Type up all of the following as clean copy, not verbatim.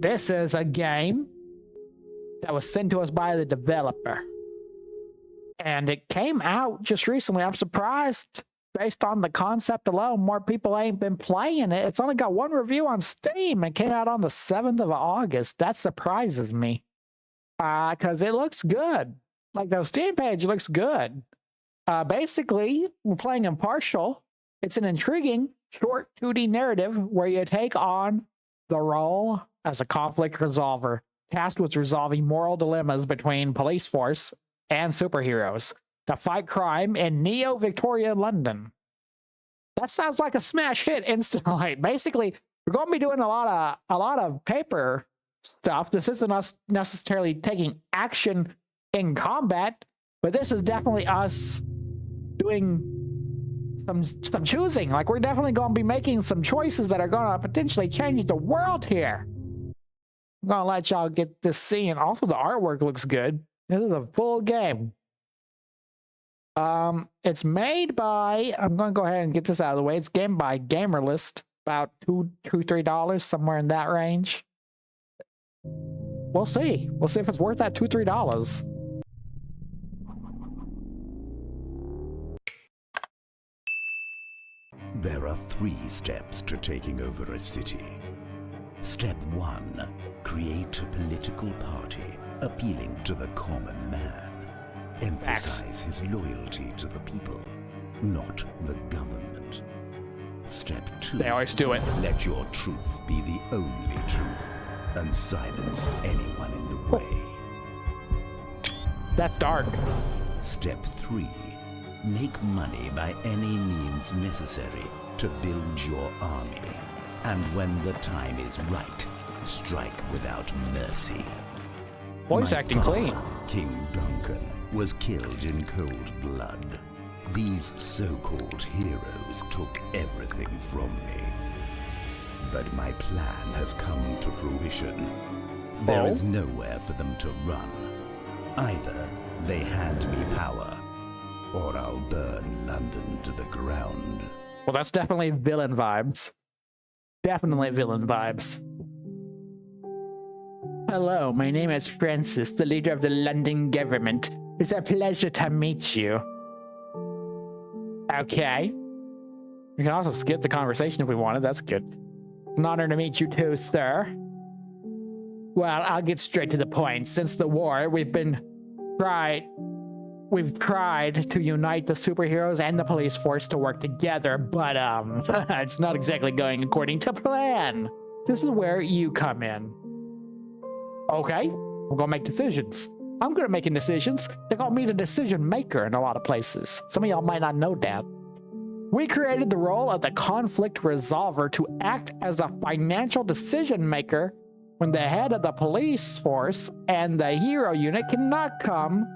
This is a game that was sent to us by the developer. And it came out just recently. I'm surprised, based on the concept alone, more people ain't been playing it. It's only got one review on Steam. It came out on the 7th of August. That surprises me. Because it looks good. Like, the Steam page looks good. Basically, we're playing Impartial. It's an intriguing, short 2D narrative where you take on the role as a conflict resolver, tasked with resolving moral dilemmas between police force and superheroes to fight crime in Neo-Victorian London. That sounds like a smash hit instantly. Basically, we're going to be doing a lot of paper stuff. This isn't us necessarily taking action in combat, but this is definitely us doing some choosing. Like, we're definitely going to be making some choices that are going to potentially change the world here. I'm going to let y'all get this scene. Also, the artwork looks good. This is a full game. It's made by, I'm going to go ahead and get this out of the way. It's game by Gamerlist, about $2-3, somewhere in that range. We'll see. We'll see if it's worth that $2-3. There are 3 steps to taking over a city. Step 1, create a political party appealing to the common man. Emphasize his loyalty to the people, not the government. Step 2, they always do it. Let your truth be the only truth and silence anyone in the way. That's dark. Step 3, make money by any means necessary to build your army. And when the time is right, strike without mercy. Voice acting clean. King Duncan was killed in cold blood. These so-called heroes took everything from me. But my plan has come to fruition. There is nowhere for them to run. Either they hand me power, or I'll burn London to the ground. Well, that's definitely villain vibes. Definitely villain vibes. Hello, my name is Francis, the leader of the London government. It's a pleasure to meet you. Okay. We can also skip the conversation if we wanted. That's good. An honor to meet you too, sir. Well, I'll get straight to the point. Since the war, we've tried to unite the superheroes and the police force to work together, but it's not exactly going according to plan. This is where you come in. Okay, we're gonna make decisions. I'm good at making decisions. They call me the decision maker in a lot of places. Some of y'all might not know that. We created the role of the conflict resolver to act as a financial decision maker when the head of the police force and the hero unit cannot come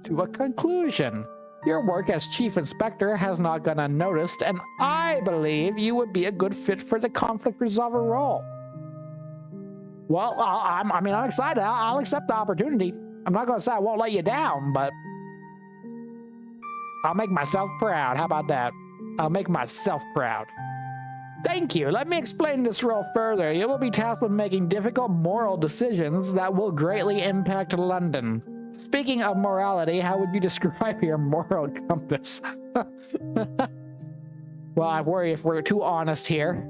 to a conclusion. Your work as chief inspector has not gone unnoticed, and I believe you would be a good fit for the conflict resolver role. Well, I'm excited. I'll accept the opportunity. I'm not going to say I won't let you down, but I'll make myself proud. How about that? I'll make myself proud. Thank you. Let me explain this role further. You will be tasked with making difficult moral decisions that will greatly impact London. Speaking of morality, how would you describe your moral compass? Well, I worry if we're too honest here,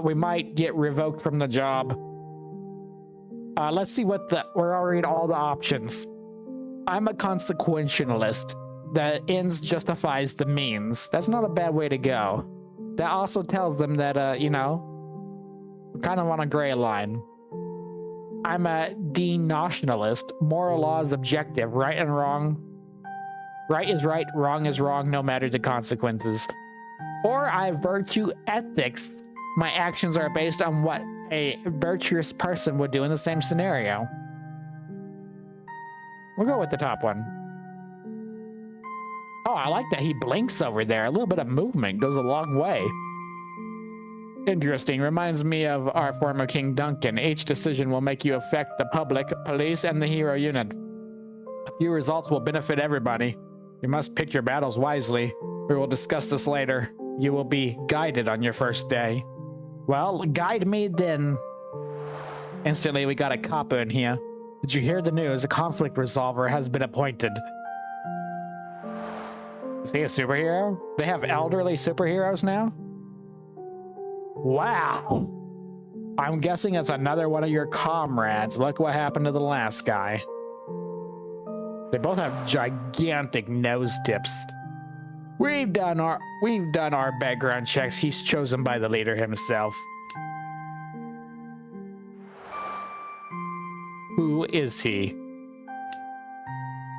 we might get revoked from the job. Let's see what we'll read all the options. I'm a consequentialist. The ends justifies the means. That's not a bad way to go. That also tells them that, we're kind of on a gray line. I'm a denominationalist. Moral law is objective. Right and wrong. Right is right, wrong is wrong, no matter the consequences. Or I have virtue ethics. My actions are based on what a virtuous person would do in the same scenario. We'll go with the top one. Oh, I like that he blinks over there. A little bit of movement goes a long way. Interesting. Reminds me of our former King Duncan. Each decision will make you affect the public, police, and the hero unit. A few results will benefit everybody. You must pick your battles wisely. We will discuss this later. You will be guided on your first day. Well, guide me then. Instantly, we got a cop in here. Did you hear the news? A conflict resolver has been appointed. Is he a superhero? They have elderly superheroes now? Wow. I'm guessing it's another one of your comrades. Look what happened to the last guy. They both have gigantic nose tips. We've done our background checks. He's chosen by the leader himself. Who is he?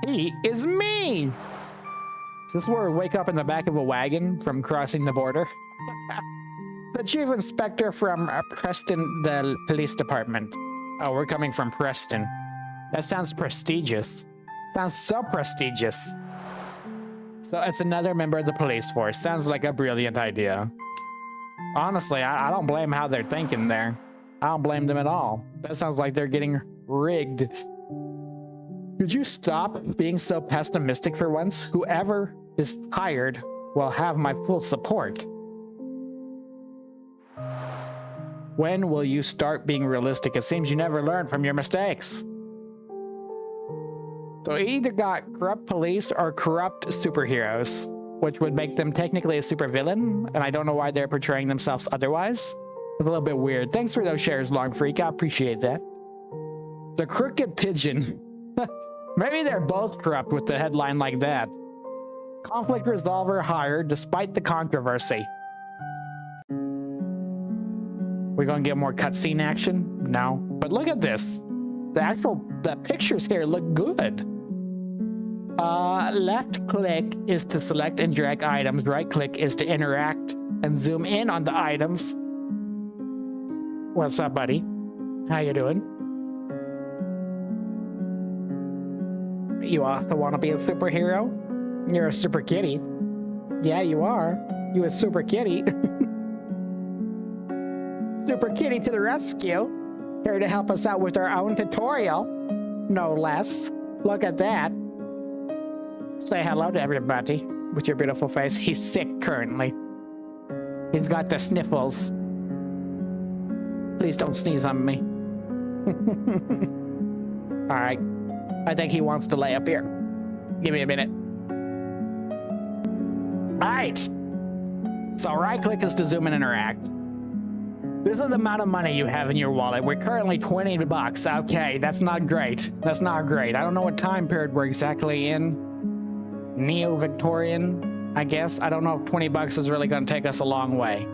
He is me! Is this where we wake up in the back of a wagon from crossing the border? The chief inspector from Preston, the police department. Oh, we're coming from Preston. That sounds prestigious. Sounds so prestigious. So it's another member of the police force. Sounds like a brilliant idea. Honestly, I don't blame how they're thinking there. I don't blame them at all. That sounds like they're getting rigged. Could you stop being so pessimistic for once? Whoever is hired will have my full support. When will you start being realistic? It seems you never learn from your mistakes. So he either got corrupt police or corrupt superheroes, which would make them technically a supervillain, and I don't know why they're portraying themselves otherwise. It's a little bit weird. Thanks for those shares, Long Freak. I appreciate that. The Crooked Pigeon. Maybe they're both corrupt with the headline like that. Conflict resolver hired despite the controversy. We're gonna get more cutscene action? No. But look at this. The pictures here look good. Left click is to select and drag items. Right click is to interact and zoom in on the items. What's up, buddy? How you doing? You also want to be a superhero? You're a super kitty. Yeah, you are. You a super kitty. Super kitty to the rescue. Here to help us out with our own tutorial. No less. Look at that. Say hello to everybody with your beautiful face. He's sick currently. He's got the sniffles. Please don't sneeze on me. Alright. I think he wants to lay up here. Give me a minute. Alright. So right click is to zoom and interact. This is the amount of money you have in your wallet. We're currently 20 bucks. Okay, that's not great. That's not great. I don't know what time period we're exactly in. Neo-Victorian, I guess. I don't know if 20 bucks is really going to take us a long way.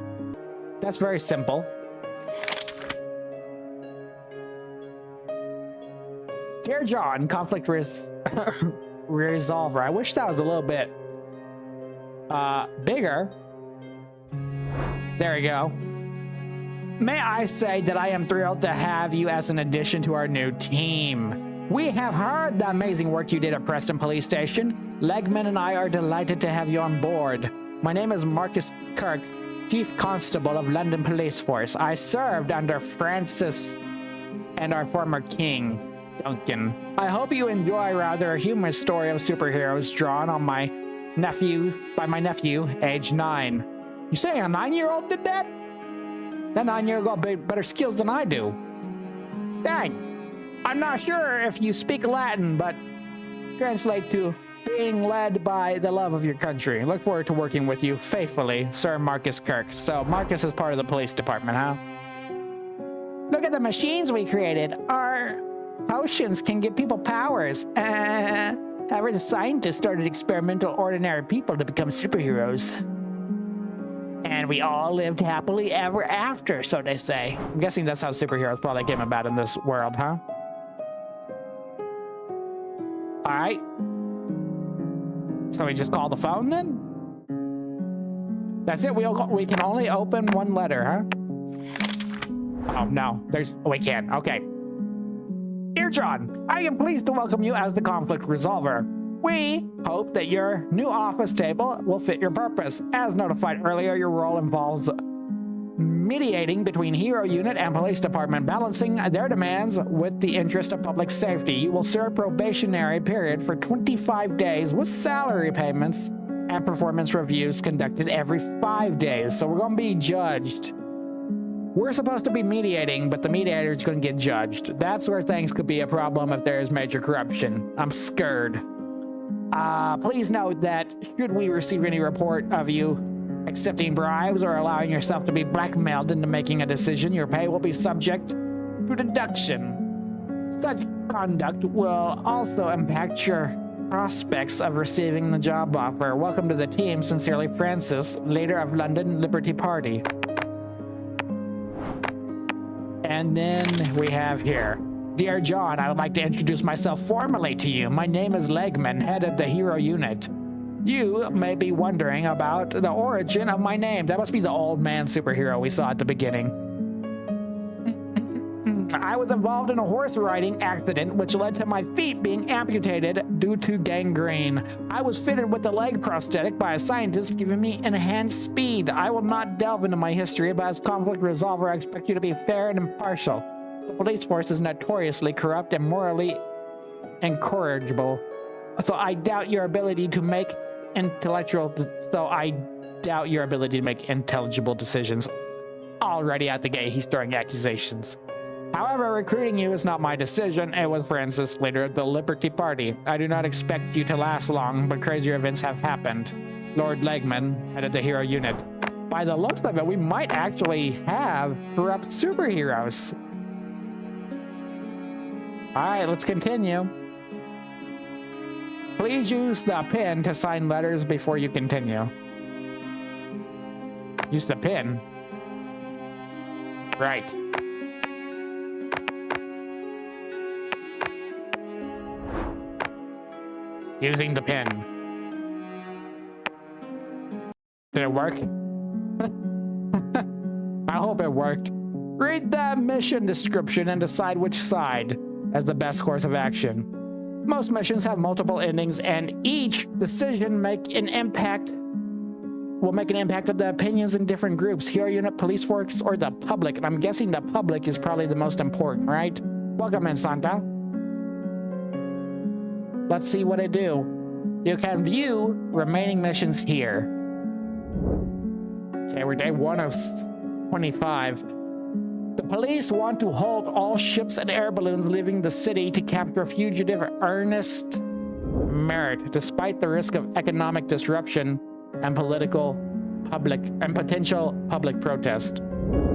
That's very simple. Dear John, conflict resolver. I wish that was a little bit bigger. There we go. May I say that I am thrilled to have you as an addition to our new team. We have heard the amazing work you did at Preston Police Station. Legman and I are delighted to have you on board. My name is Marcus Kirk, Chief Constable of London Police Force. I served under Francis and our former king, Duncan. I hope you enjoy a humorous story of superheroes drawn on by my nephew, age 9. You say a 9-year-old did that? That 9-year-old got better skills than I do. Dang. I'm not sure if you speak Latin, but translate to being led by the love of your country. Look forward to working with you faithfully, Sir Marcus Kirk. So Marcus is part of the police department, huh? Look at the machines we created. Our potions can give people powers. However, the scientists started experimental ordinary people to become superheroes. And we all lived happily ever after, so they say. I'm guessing that's how superheroes probably came about in this world, huh? Alright. So we just call the phone then? That's it? We can only open one letter, huh? Oh, no. We can. Okay. Dear John, I am pleased to welcome you as the conflict resolver. We hope that your new office table will fit your purpose. As notified earlier, your role involves mediating between Hero Unit and Police Department, balancing their demands with the interest of public safety. You will serve probationary period for 25 days with salary payments and performance reviews conducted every 5 days. So we're going to be judged. We're supposed to be mediating, but the mediator is going to get judged. That's where things could be a problem if there is major corruption. I'm scared. Please note that should we receive any report of you accepting bribes or allowing yourself to be blackmailed into making a decision, your pay will be subject to deduction. Such conduct will also impact your prospects of receiving the job offer. Welcome to the team. Sincerely, Francis, leader of London Liberty Party. And then we have here, Dear John, I would like to introduce myself formally to you. My name is Legman, head of the hero unit. You may be wondering about the origin of my name. That must be the old man superhero we saw at the beginning. I was involved in a horse riding accident which led to my feet being amputated due to gangrene. I was fitted with a leg prosthetic by a scientist giving me enhanced speed. I will not delve into my history, but as conflict resolver, I expect you to be fair and impartial. The police force is notoriously corrupt and morally incorrigible. So I doubt your ability to make intelligible decisions. Already at the gate, he's throwing accusations. However, recruiting you is not my decision. It was Francis, leader of the Liberty Party. I do not expect you to last long, but crazier events have happened. Lord Legman, head of the hero unit. By the looks of it, we might actually have corrupt superheroes. Alright, let's continue. Please use the pen to sign letters before you continue. Use the pen. Right. Using the pen. Did it work? I hope it worked. Read the mission description and decide which side has the best course of action. Most missions have multiple endings, and each decision will make an impact on the opinions in different groups. Hero unit, police force, or the public. And I'm guessing the public is probably the most important, right? Welcome in, Santa. Let's see what it do. You can view remaining missions here. Okay, we're day 1 of 25. The police want to halt all ships and air balloons leaving the city to capture fugitive Ernest Merritt, despite the risk of economic disruption and potential public protest.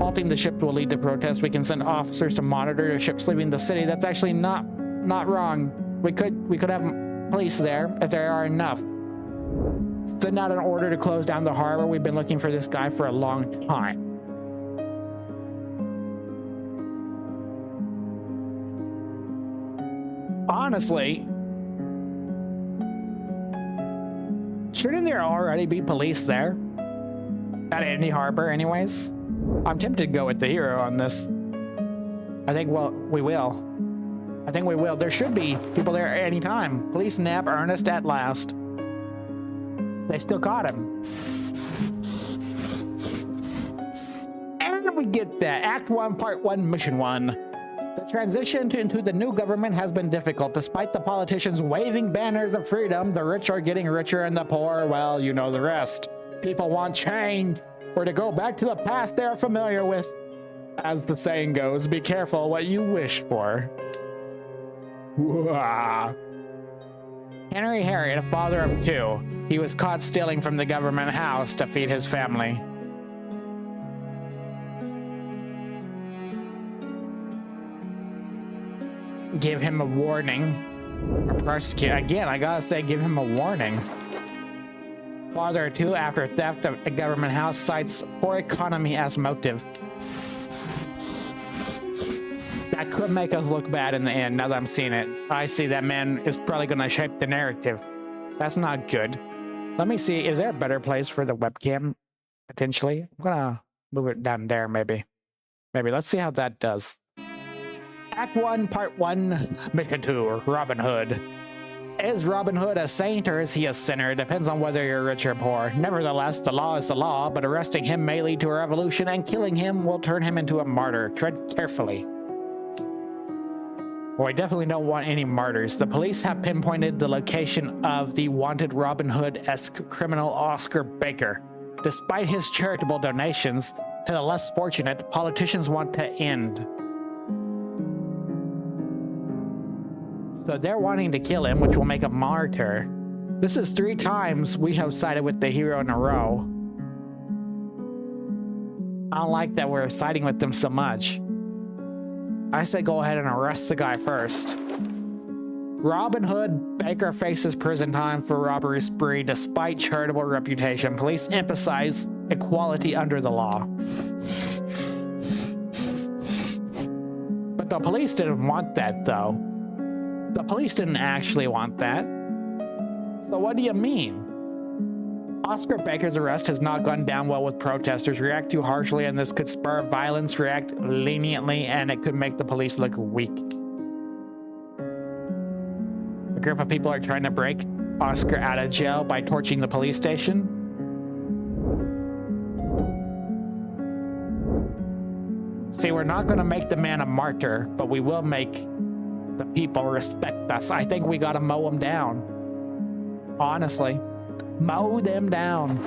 Halting the ship will lead to protests. We can send officers to monitor the ships leaving the city. That's actually not wrong. We could have police there if there are enough. Send out an order to close down the harbor. We've been looking for this guy for a long time. Honestly, shouldn't there already be police there? At any harbor anyways? I'm tempted to go with the hero on this. I think, well, we will. I think we will. There should be people there at any time. Police nab Ernest at last. They still caught him. And we get that. Act 1, Part 1, Mission 1. The transition into the new government has been difficult. Despite the politicians waving banners of freedom, the rich are getting richer and the poor, well, you know the rest. People want change, or to go back to the past they are familiar with. As the saying goes, be careful what you wish for. Henry Harriet, a father of 2. He was caught stealing from the government house to feed his family. Give him a warning. Or prosecute. Again, I gotta say, give him a warning. Father of 2, after theft of a government house, cites poor economy as motive. That could make us look bad in the end, now that I'm seeing it. I see that man is probably gonna shape the narrative. That's not good. Let me see, is there a better place for the webcam? Potentially? I'm gonna move it down there, maybe. Let's see how that does. Act 1, Part 1, Mission 2, Robin Hood. Is Robin Hood a saint or is he a sinner? It depends on whether you're rich or poor. Nevertheless, the law is the law, but arresting him may lead to a revolution and killing him will turn him into a martyr. Tread carefully. Well, I definitely don't want any martyrs. The police have pinpointed the location of the wanted Robin Hood-esque criminal Oscar Baker. Despite his charitable donations, to the less fortunate, politicians want to end. So they're wanting to kill him, which will make a martyr. This is 3 times we have sided with the hero in a row. I don't like that we're siding with them so much. I say go ahead and arrest the guy first. Robin Hood Baker faces prison time for robbery spree despite charitable reputation. Police emphasize equality under the law. But the police didn't want that, though. The police didn't actually want that. So what do you mean? Oscar Baker's arrest has not gone down well with protesters. React too harshly and this could spur violence. React leniently and it could make the police look weak. A group of people are trying to break Oscar out of jail by torching the police station. See, we're not going to make the man a martyr, but we will make the people respect us. I think we got to mow them down. Honestly. Mow them down.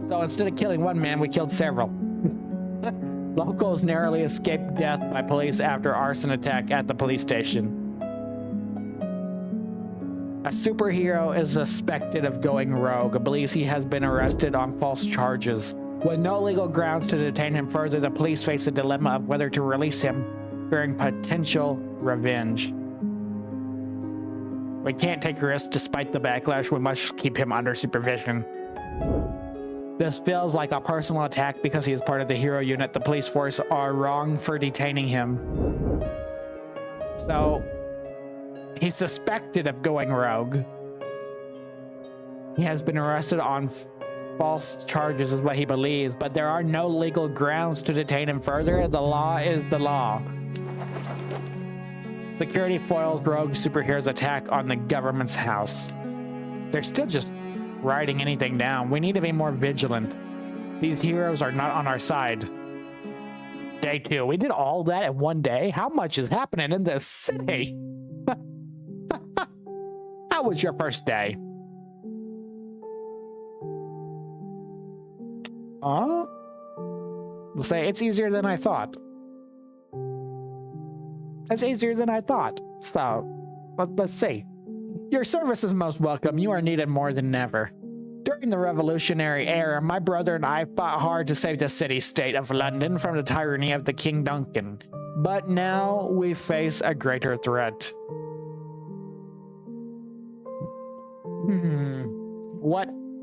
So instead of killing one man, we killed several. Locals narrowly escaped death by police after arson attack at the police station. A superhero is suspected of going rogue, believes he has been arrested on false charges. With no legal grounds to detain him further, the police face a dilemma of whether to release him, fearing potential revenge. We can't take risks despite the backlash. We must keep him under supervision. This feels like a personal attack because he is part of the hero unit. The police force are wrong for detaining him. So, he's suspected of going rogue. He has been arrested on false charges is what he believes, but there are no legal grounds to detain him further. The law is the law. Security foils rogue superheroes attack on the government's house. They're still just writing anything down. We need to be more vigilant. These heroes are not on our side. Day 2. We did all that in one day? How much is happening in this city? How was your first day? We'll say it's easier than I thought. It's easier than I thought. So, let's see. Your service is most welcome. You are needed more than ever. During the Revolutionary era, my brother and I fought hard to save the city-state of London from the tyranny of the King Duncan. But now we face a greater threat.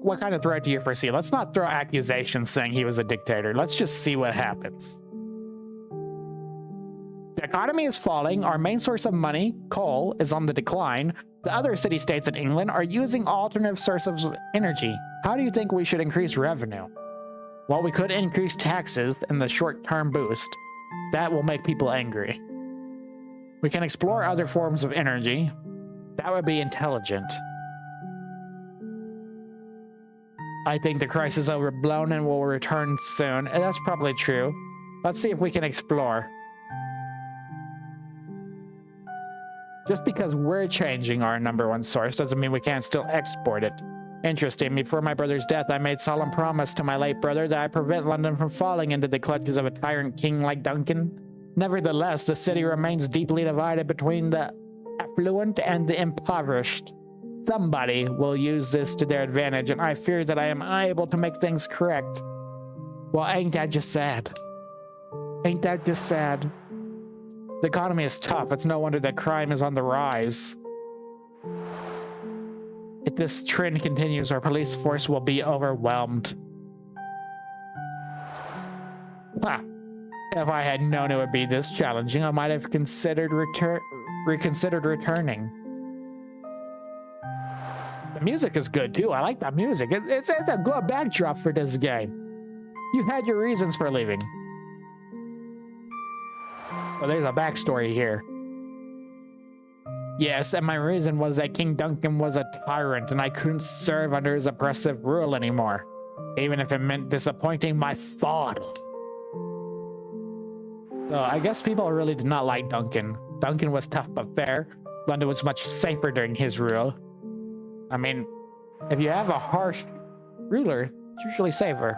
What kind of threat do you foresee? Let's not throw accusations saying he was a dictator. Let's just see what happens. The economy is falling. Our main source of money, coal, is on the decline. The other city-states in England are using alternative sources of energy. How do you think we should increase revenue? Well, we could increase taxes in the short-term boost. That will make people angry. We can explore other forms of energy. That would be intelligent. I think the crisis is overblown and will return soon. And that's probably true. Let's see if we can explore. Just because we're changing our #1 source doesn't mean we can't still export it. Interesting, before my brother's death, I made solemn promise to my late brother that I'd prevent London from falling into the clutches of a tyrant king like Duncan. Nevertheless, the city remains deeply divided between the affluent and the impoverished. Somebody will use this to their advantage, and I fear that I am unable to make things correct. Well, ain't that just sad? Ain't that just sad? The economy is tough. It's no wonder that crime is on the rise. If this trend continues, our police force will be overwhelmed. If I had known it would be this challenging, I might have reconsidered returning. The music is good too. I like that music. It's a good backdrop for this game. You had your reasons for leaving. Well, there's a backstory here. Yes, and my reason was that King Duncan was a tyrant and I couldn't serve under his oppressive rule anymore, even if it meant disappointing my father. So I guess people really did not like Duncan. Duncan was tough but fair. London was much safer during his rule. I mean, if you have a harsh ruler, it's usually safer.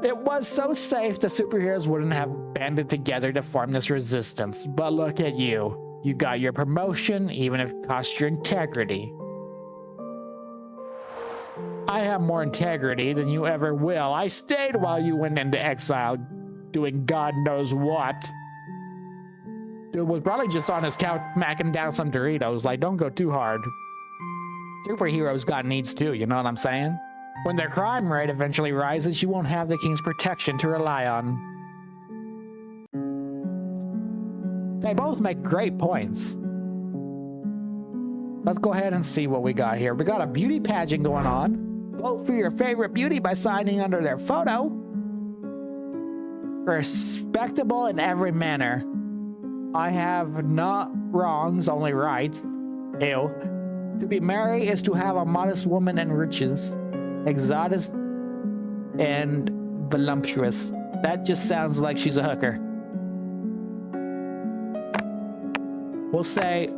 It was so safe the superheroes wouldn't have banded together to form this resistance. But look at you. You got your promotion, even if it cost your integrity. I have more integrity than you ever will. I stayed while you went into exile, doing God knows what. Dude was probably just on his couch macking down some Doritos. Like, don't go too hard. Superheroes got needs too, you know what I'm saying? When their crime rate eventually rises, you won't have the king's protection to rely on. They both make great points. Let's go ahead and see what we got here. We got a beauty pageant going on. Vote for your favorite beauty by signing under their photo. Respectable in every manner. I have not wrongs, only rights. Ew. To be merry is to have a modest woman and riches. Exotic and voluptuous. That just sounds like she's a hooker. We'll say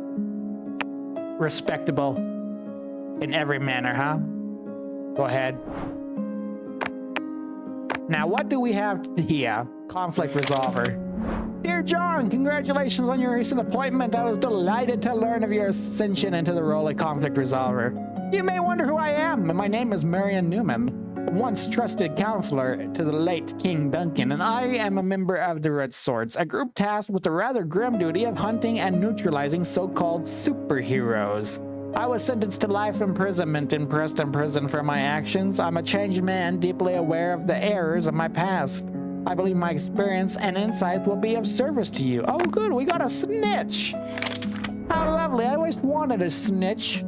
respectable in every manner, huh? Go ahead. Now, what do we have here? Conflict resolver. Dear John, congratulations on your recent appointment. I was delighted to learn of your ascension into the role of conflict resolver. You may wonder who I am. My name is Marion Newman, once trusted counselor to the late King Duncan, and I am a member of the Red Swords, a group tasked with the rather grim duty of hunting and neutralizing so-called superheroes. I was sentenced to life imprisonment in Preston Prison for my actions. I'm a changed man, deeply aware of the errors of my past. I believe my experience and insight will be of service to you. Oh, good, we got a snitch. How lovely, I always wanted a snitch.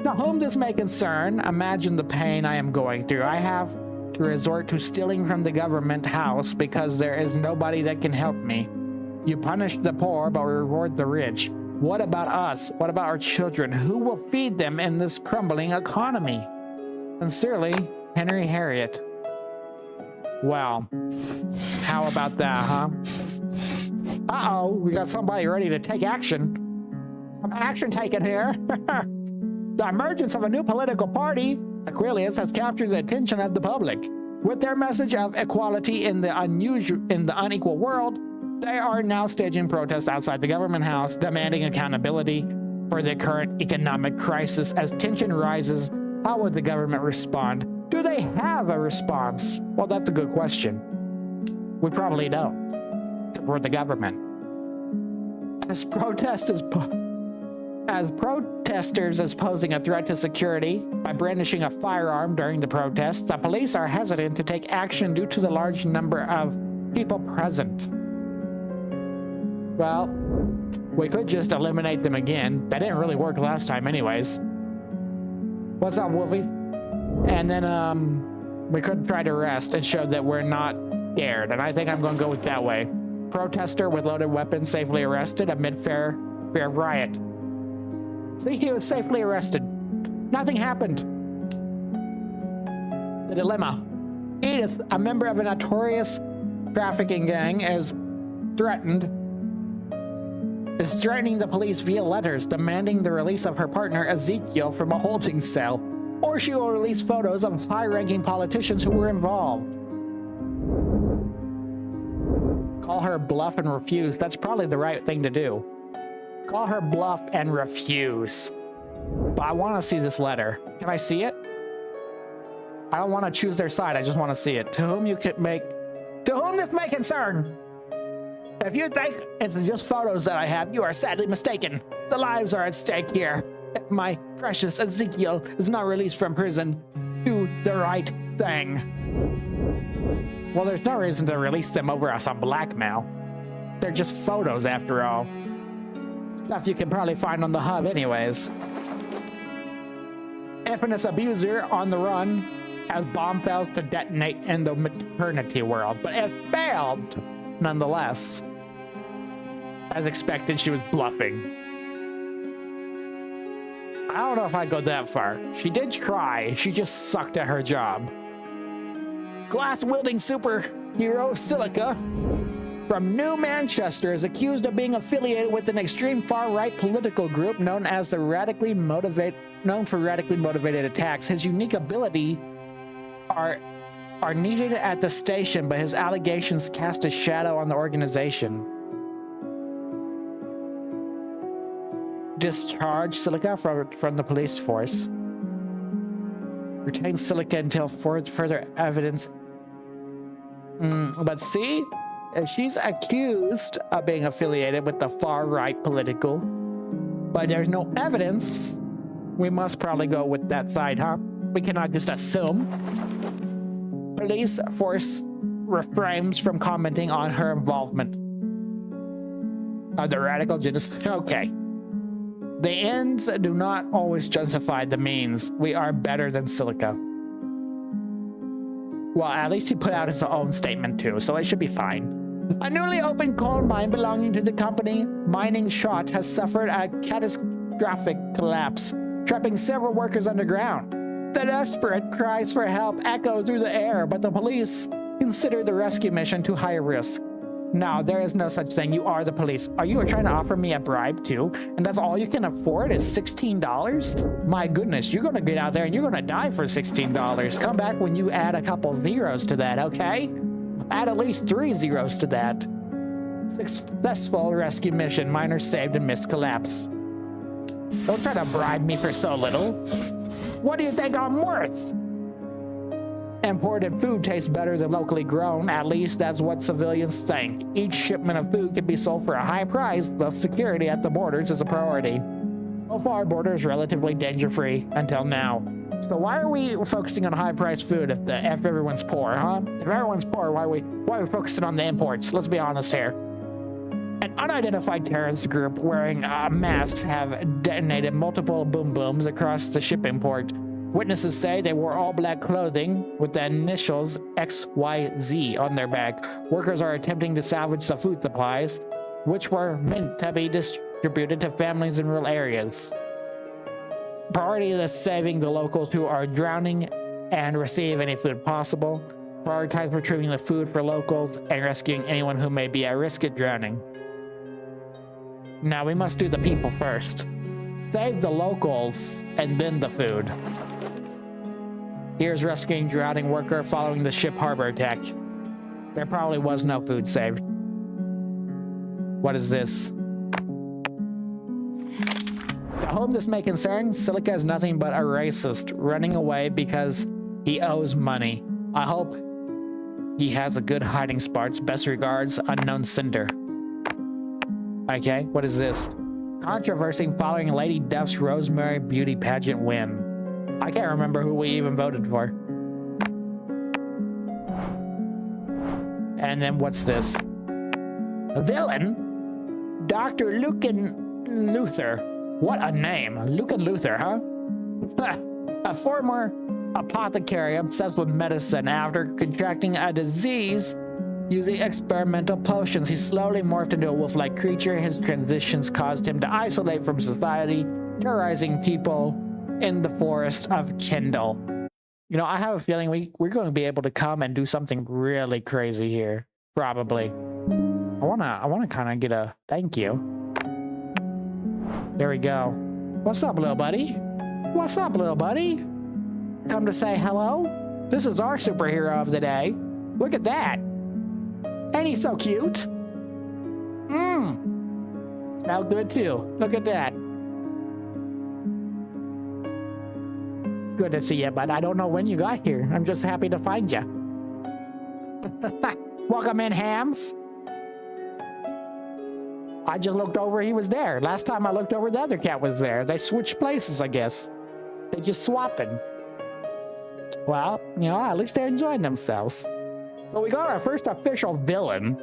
To whom this may concern, imagine the pain I am going through. I have to resort to stealing from the government house because there is nobody that can help me. You punish the poor, but reward the rich. What about us? What about our children? Who will feed them in this crumbling economy? Sincerely, Henry Harriet. Well, how about that, huh? Uh-oh, we got somebody ready to take action. Some action taken here. The emergence of a new political party, Aquilius, has captured the attention of the public. With their message of equality in the unequal world, they are now staging protests outside the government house, demanding accountability for the current economic crisis. As tension rises, how would the government respond? Do they have a response? Well, that's a good question. We probably don't. We're the government. As protesters posing a threat to security by brandishing a firearm during the protest, the police are hesitant to take action due to the large number of people present. Well, we could just eliminate them again. That didn't really work last time anyways. What's up, Wolfie? And then we could try to arrest and show that we're not scared, and I think I'm going to go with that way. Protester with loaded weapons safely arrested amid fair riot. See, he was safely arrested. Nothing happened. The dilemma. Edith, a member of a notorious trafficking gang, is threatening the police via letters demanding the release of her partner Ezekiel from a holding cell, or she will release photos of high-ranking politicians who were involved. Call her bluff and refuse. That's probably the right thing to do. Call her bluff and refuse. But I want to see this letter. Can I see it? I don't want to choose their side. I just want to see it. To whom this may concern. If you think it's just photos that I have, you are sadly mistaken. The lives are at stake here. If my precious Ezekiel is not released from prison, do the right thing. Well, there's no reason to release them over some blackmail. They're just photos after all. Stuff you can probably find on the hub anyways. Infamous abuser on the run as bomb fails to detonate in the maternity world, but it failed nonetheless. As expected, she was bluffing. I don't know if I'd go that far. She did try, she just sucked at her job. Glass-wielding superhero Silica from New Manchester is accused of being affiliated with an extreme far-right political group known for radically motivated attacks. His unique ability are are needed at the station, but his allegations cast a shadow on the organization. Discharge Silica from the police force. Retain Silica until further evidence. But see, if she's accused of being affiliated with the far-right political, but there's no evidence, we must probably go with that side, huh? We cannot just assume. Police force refrains from commenting on her involvement. The radical genocide. Okay. The ends do not always justify the means. We are better than Silica. Well, at least he put out his own statement too, so it should be fine. A newly opened coal mine belonging to the company Mining Shot has suffered a catastrophic collapse, trapping several workers underground. The desperate cries for help echo through the air, but the police consider the rescue mission too high a risk. No, there is no such thing. You are the police. Are you trying to offer me a bribe too? And that's all you can afford is $16? My goodness, you're going to get out there and you're going to die for $16. Come back when you add a couple zeros to that, okay? Add at least 3 zeros to that. Successful rescue mission. Miners saved amidst collapse. Don't try to bribe me for so little. What do you think I'm worth? Imported food tastes better than locally grown. At least that's what civilians think. Each shipment of food can be sold for a high price, thus security at the borders is a priority. So far, border is relatively danger-free until now. So why are we focusing on high-priced food if everyone's poor, huh? If everyone's poor, why are we focusing on the imports? Let's be honest here. An unidentified terrorist group wearing masks have detonated multiple boom booms across the shipping port. Witnesses say they wore all black clothing with the initials XYZ on their back. Workers are attempting to salvage the food supplies, which were meant to be distributed to families in rural areas. Priority is saving the locals who are drowning and receive any food possible. Prioritize retrieving the food for locals and rescuing anyone who may be at risk of drowning. Now we must do the people first. Save the locals and then the food. Here's rescuing drowning worker following the ship harbor attack. There probably was no food saved. What is this? To whom this may concern, Silica is nothing but a racist running away because he owes money. I hope he has a good hiding spot. Best regards, unknown sender. Okay, what is this? Controversy following Lady Duff's Rosemary Beauty Pageant win. I can't remember who we even voted for. And then what's this? A villain? Dr. Lucan Luther. What a name. Lucan Luther, huh? A former apothecary obsessed with medicine. After contracting a disease using experimental potions, he slowly morphed into a wolf-like creature. His transitions caused him to isolate from society, terrorizing people in the forest of Kendall. You know, I have a feeling we're going to be able to come and do something really crazy here. Probably. I wanna kind of get a thank you. There we go. What's up, little buddy? What's up, little buddy? Come to say hello? This is our superhero of the day. Look at that. Ain't he so cute? Smell good too. Look at that. Good to see you, but I don't know when you got here. I'm just happy to find you. Welcome in, Hams. I just looked over, he was there. Last time I looked over, the other cat was there. They switched places, I guess. They just swapping. Well, you know, at least they're enjoying themselves. So we got our first official villain.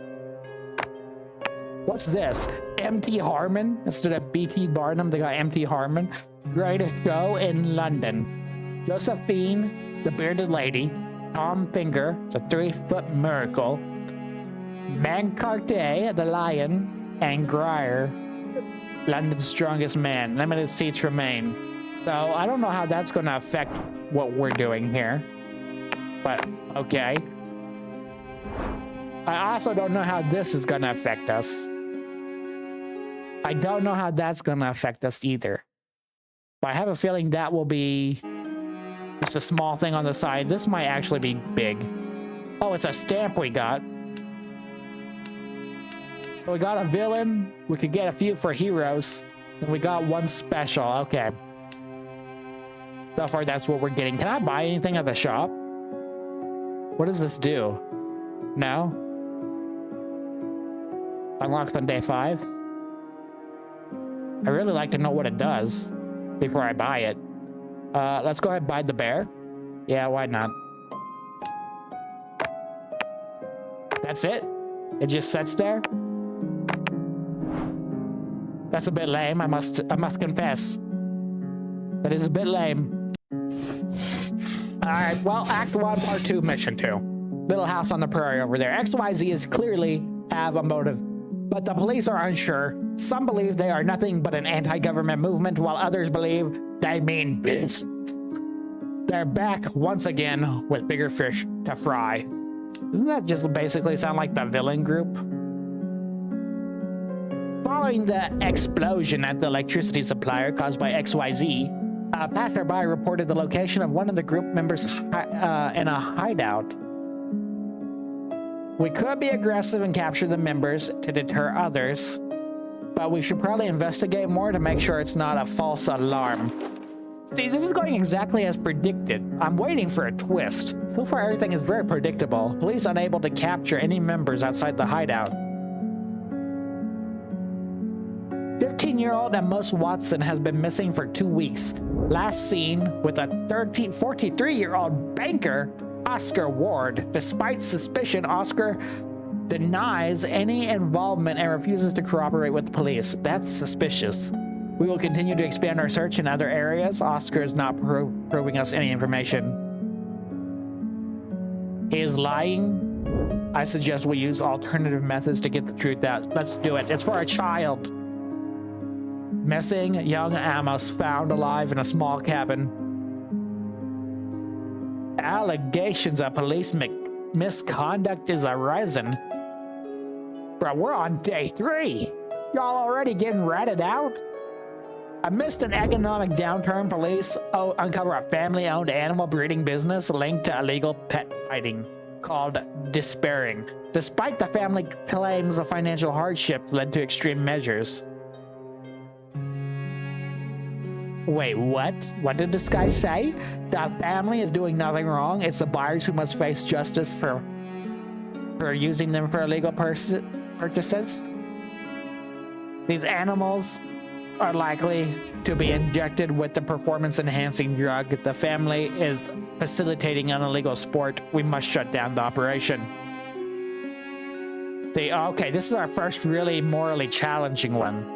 What's this? M.T. Harmon? Instead of B.T. Barnum, they got M.T. Harmon. Greatest show in London. Josephine, the bearded lady. Tom Finger, the 3-foot miracle. Bancarte, the lion. And Grier, London's strongest man. Limited seats remain. So I don't know how that's going to affect what we're doing here. But, okay. I also don't know how this is going to affect us. I don't know how that's going to affect us either. But I have a feeling that will be just a small thing on the side. This might actually be big. Oh, it's a stamp we got. So we got a villain. We could get a few for heroes. And we got one special. Okay. So far, that's what we're getting. Can I buy anything at the shop? What does this do? No? Unlocks on day 5? I really like to know what it does before I buy it. Let's go ahead and buy the bear. Yeah, why not? That's it? It just sits there? That's a bit lame, I must confess. That is a bit lame. Alright, well, Act 1, Part 2, Mission 2. Little house on the prairie over there. XYZ is clearly have a motive, but the police are unsure. Some believe they are nothing but an anti-government movement, while others believe they mean business. They're back once again with bigger fish to fry. Doesn't that just basically sound like the villain group? Following the explosion at the electricity supplier caused by XYZ, a passerby reported the location of one of the group members in a hideout. We could be aggressive and capture the members to deter others, but we should probably investigate more to make sure it's not a false alarm. See, this is going exactly as predicted. I'm waiting for a twist. So far, everything is very predictable. Police unable to capture any members outside the hideout. 15-year-old Amos Watson has been missing for 2 weeks. Last seen with a 43-year-old banker, Oscar Ward. Despite suspicion, Oscar denies any involvement and refuses to cooperate with the police. That's suspicious. We will continue to expand our search in other areas. Oscar is not proving us any information. He is lying. I suggest we use alternative methods to get the truth out. Let's do it. It's for a child. Missing young Amos found alive in a small cabin. Allegations of police misconduct is arisen. Bro, we're on day 3. Y'all already getting ratted out? Amidst an economic downturn, police uncover a family-owned animal breeding business linked to illegal pet fighting called Despairing. Despite the family claims of financial hardship led to extreme measures. Wait, what? What did this guy say? The family is doing nothing wrong. It's the buyers who must face justice for using them for illegal purchases. These animals are likely to be injected with the performance-enhancing drug. The family is facilitating an illegal sport. We must shut down the operation. See, okay, this is our first really morally challenging one.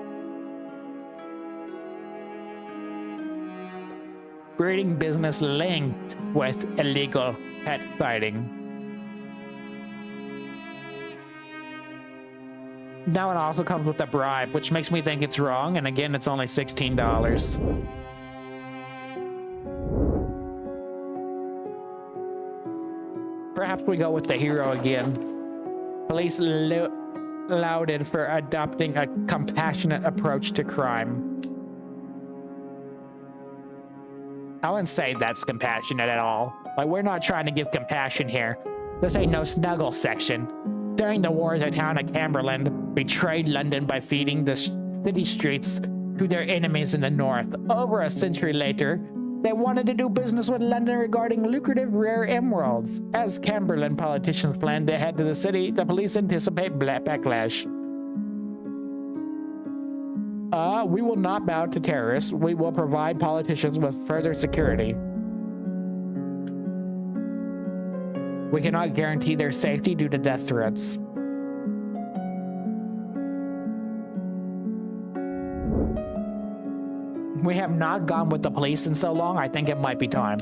Breeding business linked with illegal pet fighting. Now it also comes with a bribe, which makes me think it's wrong, and again, it's only $16. Perhaps we go with the hero again. Police lauded for adopting a compassionate approach to crime. I wouldn't say that's compassionate at all. Like, we're not trying to give compassion here. This ain't no snuggle section. During the war, the town of Camberland betrayed London by feeding the city streets to their enemies in the north. Over a century later, they wanted to do business with London regarding lucrative rare emeralds. As Camberland politicians planned to head to the city, the police anticipate backlash. We will not bow to terrorists. We will provide politicians with further security. We cannot guarantee their safety due to death threats. We have not gone with the police in so long, I think it might be time.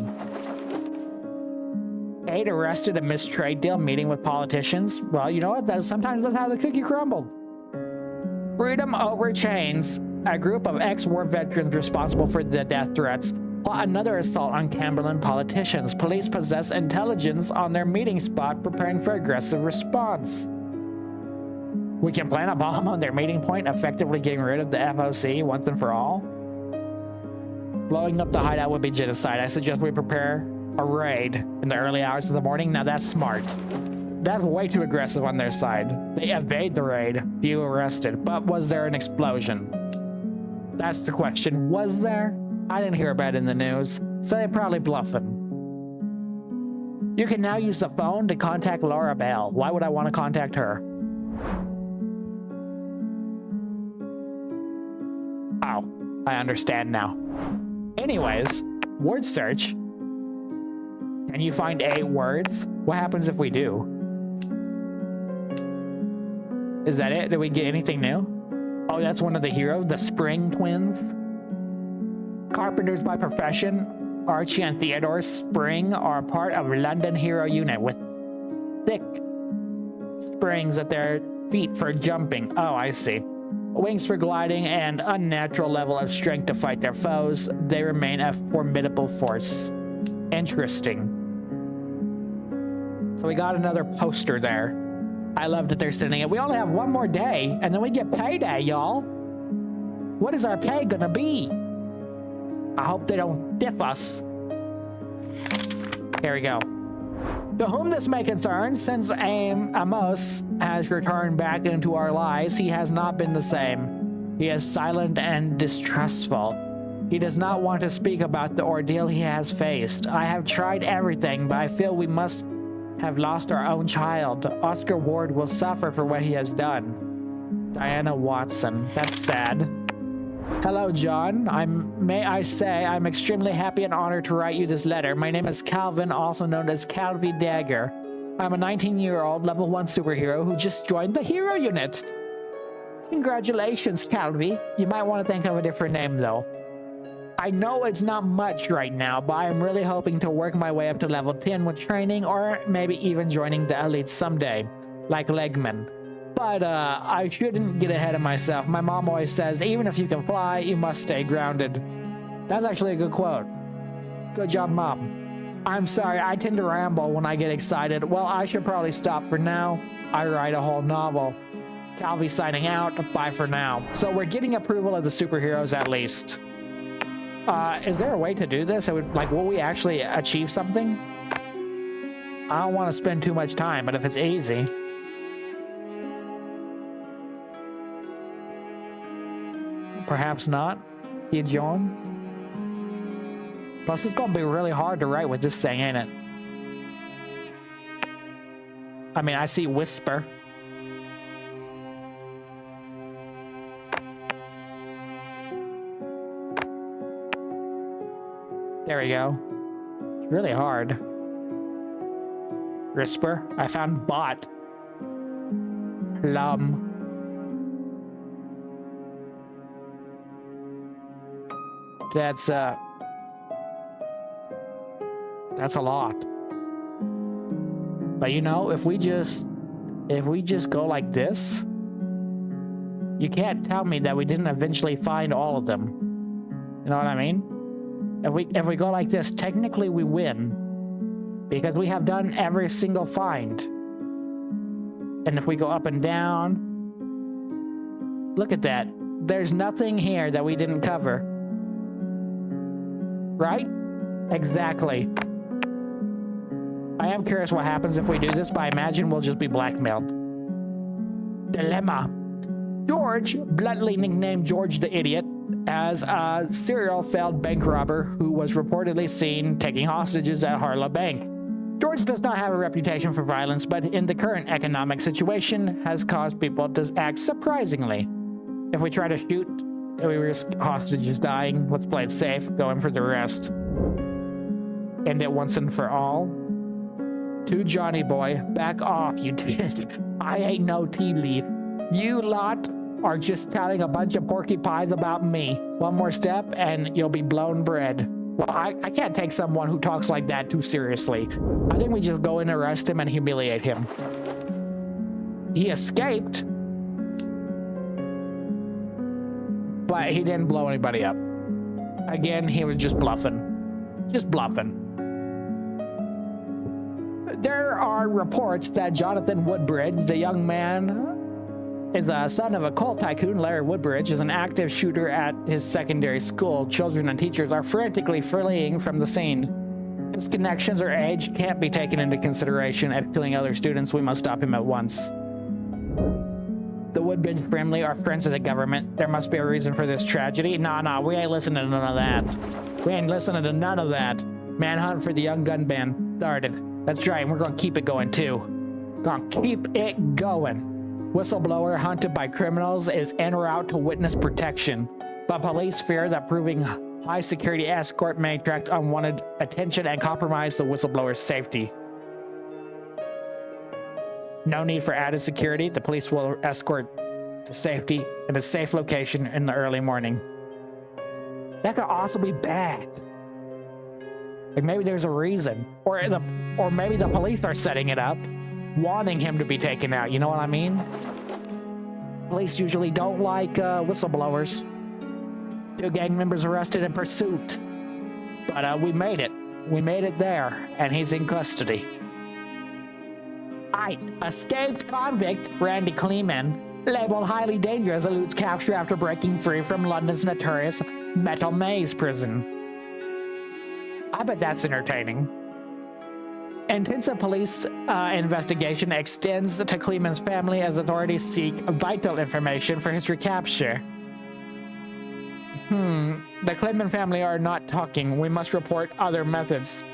8 arrested amidst trade deal meeting with politicians. Well, you know what? Sometimes that's how the cookie crumbled. Freedom over chains. A group of ex-war veterans responsible for the death threats plot another assault on Camberland politicians. Police possess intelligence on their meeting spot, preparing for aggressive response. We can plant a bomb on their meeting point, effectively getting rid of the FOC once and for all. Blowing up the hideout would be genocide. I suggest we prepare a raid in the early hours of the morning. Now that's smart. That's way too aggressive on their side. They evade the raid, few arrested, but was there an explosion? That's the question. Was there? I didn't hear about it in the news, so they're probably bluffing. You can now use the phone to contact Laura Bell. Why would I want to contact her? Oh, I understand now. Anyways, word search. Can you find 8 words? What happens if we do? Is that it? Did we get anything new? Oh, that's one of the heroes, the Spring twins. Carpenters by profession, Archie and Theodore Spring are part of a London hero unit with thick springs at their feet for jumping. Oh, I see. Wings for gliding and unnatural level of strength to fight their foes. They remain a formidable force. Interesting. So we got another poster there. I love that they're sending it. We only have one more day, and then we get payday, y'all. What is our pay gonna be? I hope they don't diff us. Here we go. To whom this may concern, since Amos has returned back into our lives, he has not been the same. He is silent and distrustful. He does not want to speak about the ordeal he has faced. I have tried everything, but I feel we must have lost our own child. Oscar Ward will suffer for what he has done. Diana Watson. That's sad. Hello, John. May I say, I'm extremely happy and honored to write you this letter. My name is Calvin, also known as Calvi Dagger. I'm a 19-year-old level 1 superhero who just joined the hero unit. Congratulations, Calvi. You might want to think of a different name, though. I know it's not much right now, but I'm really hoping to work my way up to level 10 with training, or maybe even joining the elites someday, like Legman. But I shouldn't get ahead of myself. My mom always says, even if you can fly, you must stay grounded. That's actually a good quote. Good job, Mom. I'm sorry, I tend to ramble when I get excited. Well, I should probably stop for now. I write a whole novel. Calvi signing out. Bye for now. So we're getting approval of the superheroes at least. Is there a way to do this? Will we actually achieve something? I don't want to spend too much time, but if it's easy. Perhaps not. You join? Plus, it's gonna be really hard to write with this thing, ain't it? I mean, I see Whisper. There we go. It's really hard. Whisper. I found Bot. Plum. That's a lot. But you know, if we just go like this, you can't tell me that we didn't eventually find all of them. You know what I mean? If we go like this, technically we win, because we have done every single find. And if we go up and down, look at that. There's nothing here that we didn't cover. Right? Exactly. I am curious what happens if we do this, but I imagine we'll just be blackmailed. Dilemma. George, bluntly nicknamed George the Idiot, as a serial failed bank robber who was reportedly seen taking hostages at Harlow Bank. George does not have a reputation for violence, but in the current economic situation has caused people to act surprisingly. If we try to shoot, we risk hostages dying. Let's play it safe, go in for the rest. End it once and for all. To Johnny Boy, back off, you did. I ain't no tea leaf. You lot are just telling a bunch of porcupines about me. One more step and you'll be blown bread. Well, I can't take someone who talks like that too seriously. I think we just go in, arrest him, and humiliate him. He escaped, but he didn't blow anybody up. Again, he was just bluffing. Just bluffing. There are reports that Jonathan Woodbridge, the young man, is the son of a coal tycoon. Larry Woodbridge is an active shooter at his secondary school. Children and teachers are frantically fleeing from the scene. His connections or age can't be taken into consideration. If killing other students, we must stop him at once. The Woodbridge family are friends of the government. There must be a reason for this tragedy. Nah, we ain't listening to none of that. We ain't listening to none of that. Manhunt for the young gunman started. That's right, and we're gonna keep it going too. Gonna keep it going. Whistleblower hunted by criminals is en route to witness protection, but police fear that proving high security escort may attract unwanted attention and compromise the whistleblower's safety. No need for added security. The police will escort to safety in a safe location in the early morning. That could also be bad. Like maybe there's a reason, or maybe the police are setting it up, wanting him to be taken out. You know what I mean? Police usually don't like whistleblowers. 2 gang members arrested in pursuit, but we made it. We made it there, and he's in custody. Escaped convict Randy Kleeman, labeled highly dangerous, eludes capture after breaking free from London's notorious Metal Maze prison. I bet that's entertaining. Intensive police investigation extends to Kleeman's family as authorities seek vital information for his recapture. The Kleeman family are not talking. We must report other methods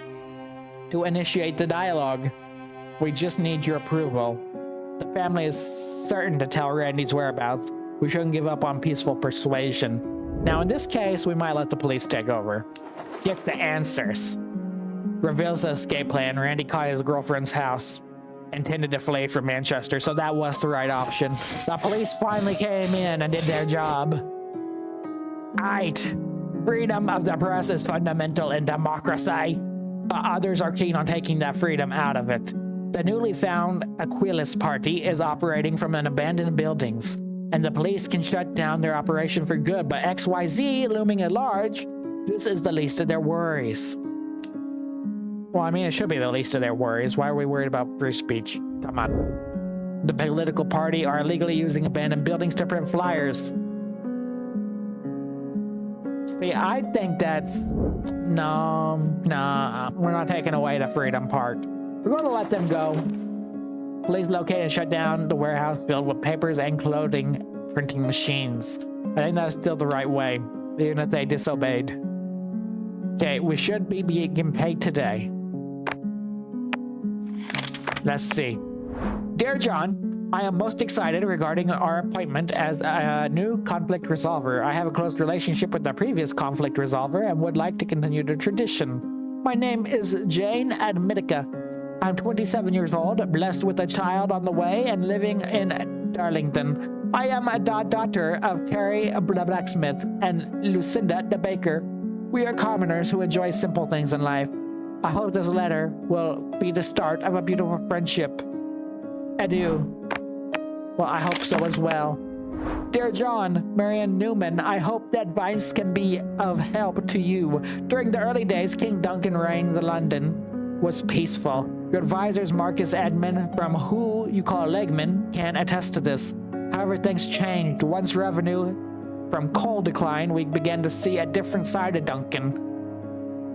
to initiate the dialogue. We just need your approval. The family is certain to tell Randy's whereabouts. We shouldn't give up on peaceful persuasion. Now, in this case, we might let the police take over. Get the answers. Reveals the escape plan. Randy caught his girlfriend's house. Intended to flee from Manchester, so that was the right option. The police finally came in and did their job. Freedom of the press is fundamental in democracy, but others are keen on taking that freedom out of it. The newly found Aquilus Party is operating from an abandoned buildings, and the police can shut down their operation for good, but XYZ looming at large, this is the least of their worries. Well, I mean, it should be the least of their worries. Why are we worried about free speech? Come on. The political party are illegally using abandoned buildings to print flyers. See, I think that's... No, we're not taking away the freedom part. We're going to let them go. Police located and shut down the warehouse filled with papers and clothing printing machines. I think that's still the right way, even if they disobeyed. Okay, we should be getting paid today. Let's see. Dear John, I am most excited regarding our appointment as a new conflict resolver. I have a close relationship with the previous conflict resolver and would like to continue the tradition. My name is Jane Admitica. I'm 27 years old, blessed with a child on the way, and living in Darlington. I am a daughter of Terry the blacksmith and Lucinda the baker. We are commoners who enjoy simple things in life. I hope this letter will be the start of a beautiful friendship. Adieu. Well, I hope so as well. Dear John, Marion Newman, I hope that advice can be of help to you. During the early days, King Duncan reigned in London was peaceful. Your advisors, Marcus Edmund, from who you call Legman, can attest to this. However, things changed. Once revenue from coal declined, we began to see a different side of Duncan.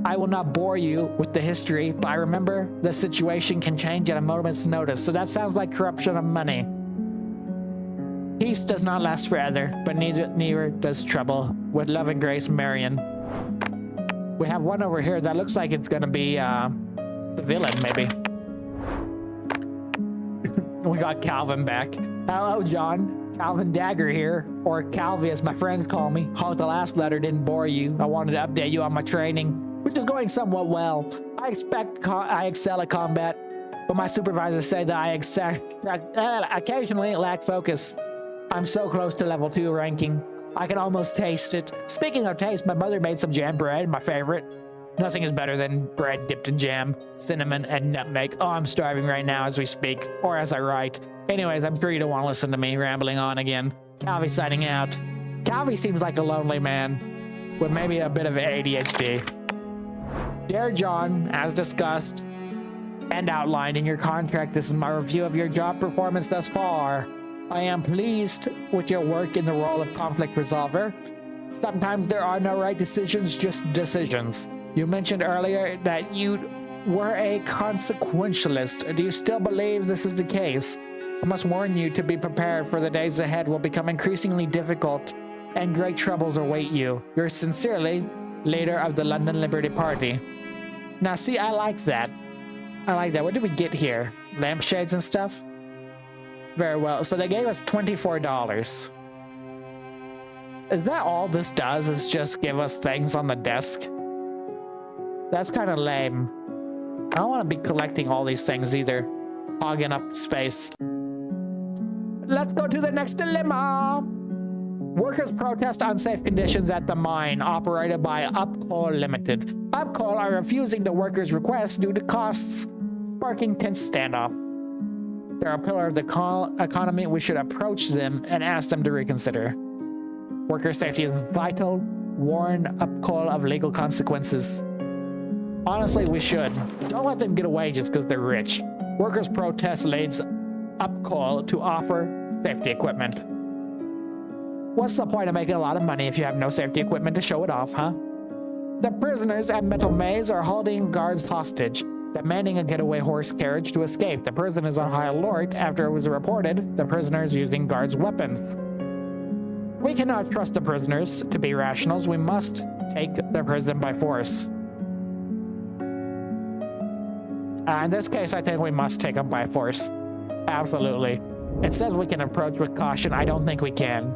I will not bore you with the history, but I remember the situation can change at a moment's notice. So that sounds like corruption of money. Peace does not last forever, but neither does trouble. With love and grace, Marion. We have one over here that looks like it's gonna be the villain, maybe. We got Calvin back. Hello, John. Calvin Dagger here, or Calvi as my friends call me. Hope the last letter didn't bore you. I wanted to update you on my training, which is going somewhat well. I excel at combat, but my supervisors say that I occasionally lack focus. I'm so close to level 2 ranking. I can almost taste it. Speaking of taste, my mother made some jam bread, my favorite. Nothing is better than bread dipped in jam, cinnamon, and nutmeg. Oh, I'm starving right now as we speak, or as I write. Anyways, I'm sure you don't want to listen to me rambling on again. Calvi signing out. Calvi seems like a lonely man, with maybe a bit of ADHD. Dear John, as discussed and outlined in your contract, this is my review of your job performance thus far. I am pleased with your work in the role of conflict resolver. Sometimes there are no right decisions, just decisions. You mentioned earlier that you'd were a consequentialist. Do you still believe this is the case? I must warn you to be prepared, for the days ahead will become increasingly difficult and great troubles await you. Yours sincerely, leader of the London Liberty Party. Now see, I like that. I like that. What did we get here? Lampshades and stuff? Very well. So they gave us $24. Is that all this does, is just give us things on the desk? That's kind of lame. I don't want to be collecting all these things either. Hogging up space. Let's go to the next dilemma. Workers protest unsafe conditions at the mine operated by Upcoal Limited. Upcoal are refusing the workers' request due to costs, sparking tense standoff. They're a pillar of the economy. We should approach them and ask them to reconsider. Worker safety is vital. Warn Upcoal of legal consequences. Honestly, we should. Don't let them get away just because they're rich. Workers protest leads Upcoal to offer safety equipment. What's the point of making a lot of money if you have no safety equipment to show it off, huh? The prisoners at Metal Maze are holding guards hostage, demanding a getaway horse carriage to escape. The prison is on high alert after it was reported the prisoners using guards' weapons. We cannot trust the prisoners to be rationals. We must take the prison by force. In this case, I think we must take them by force. Absolutely. It says we can approach with caution. I don't think we can.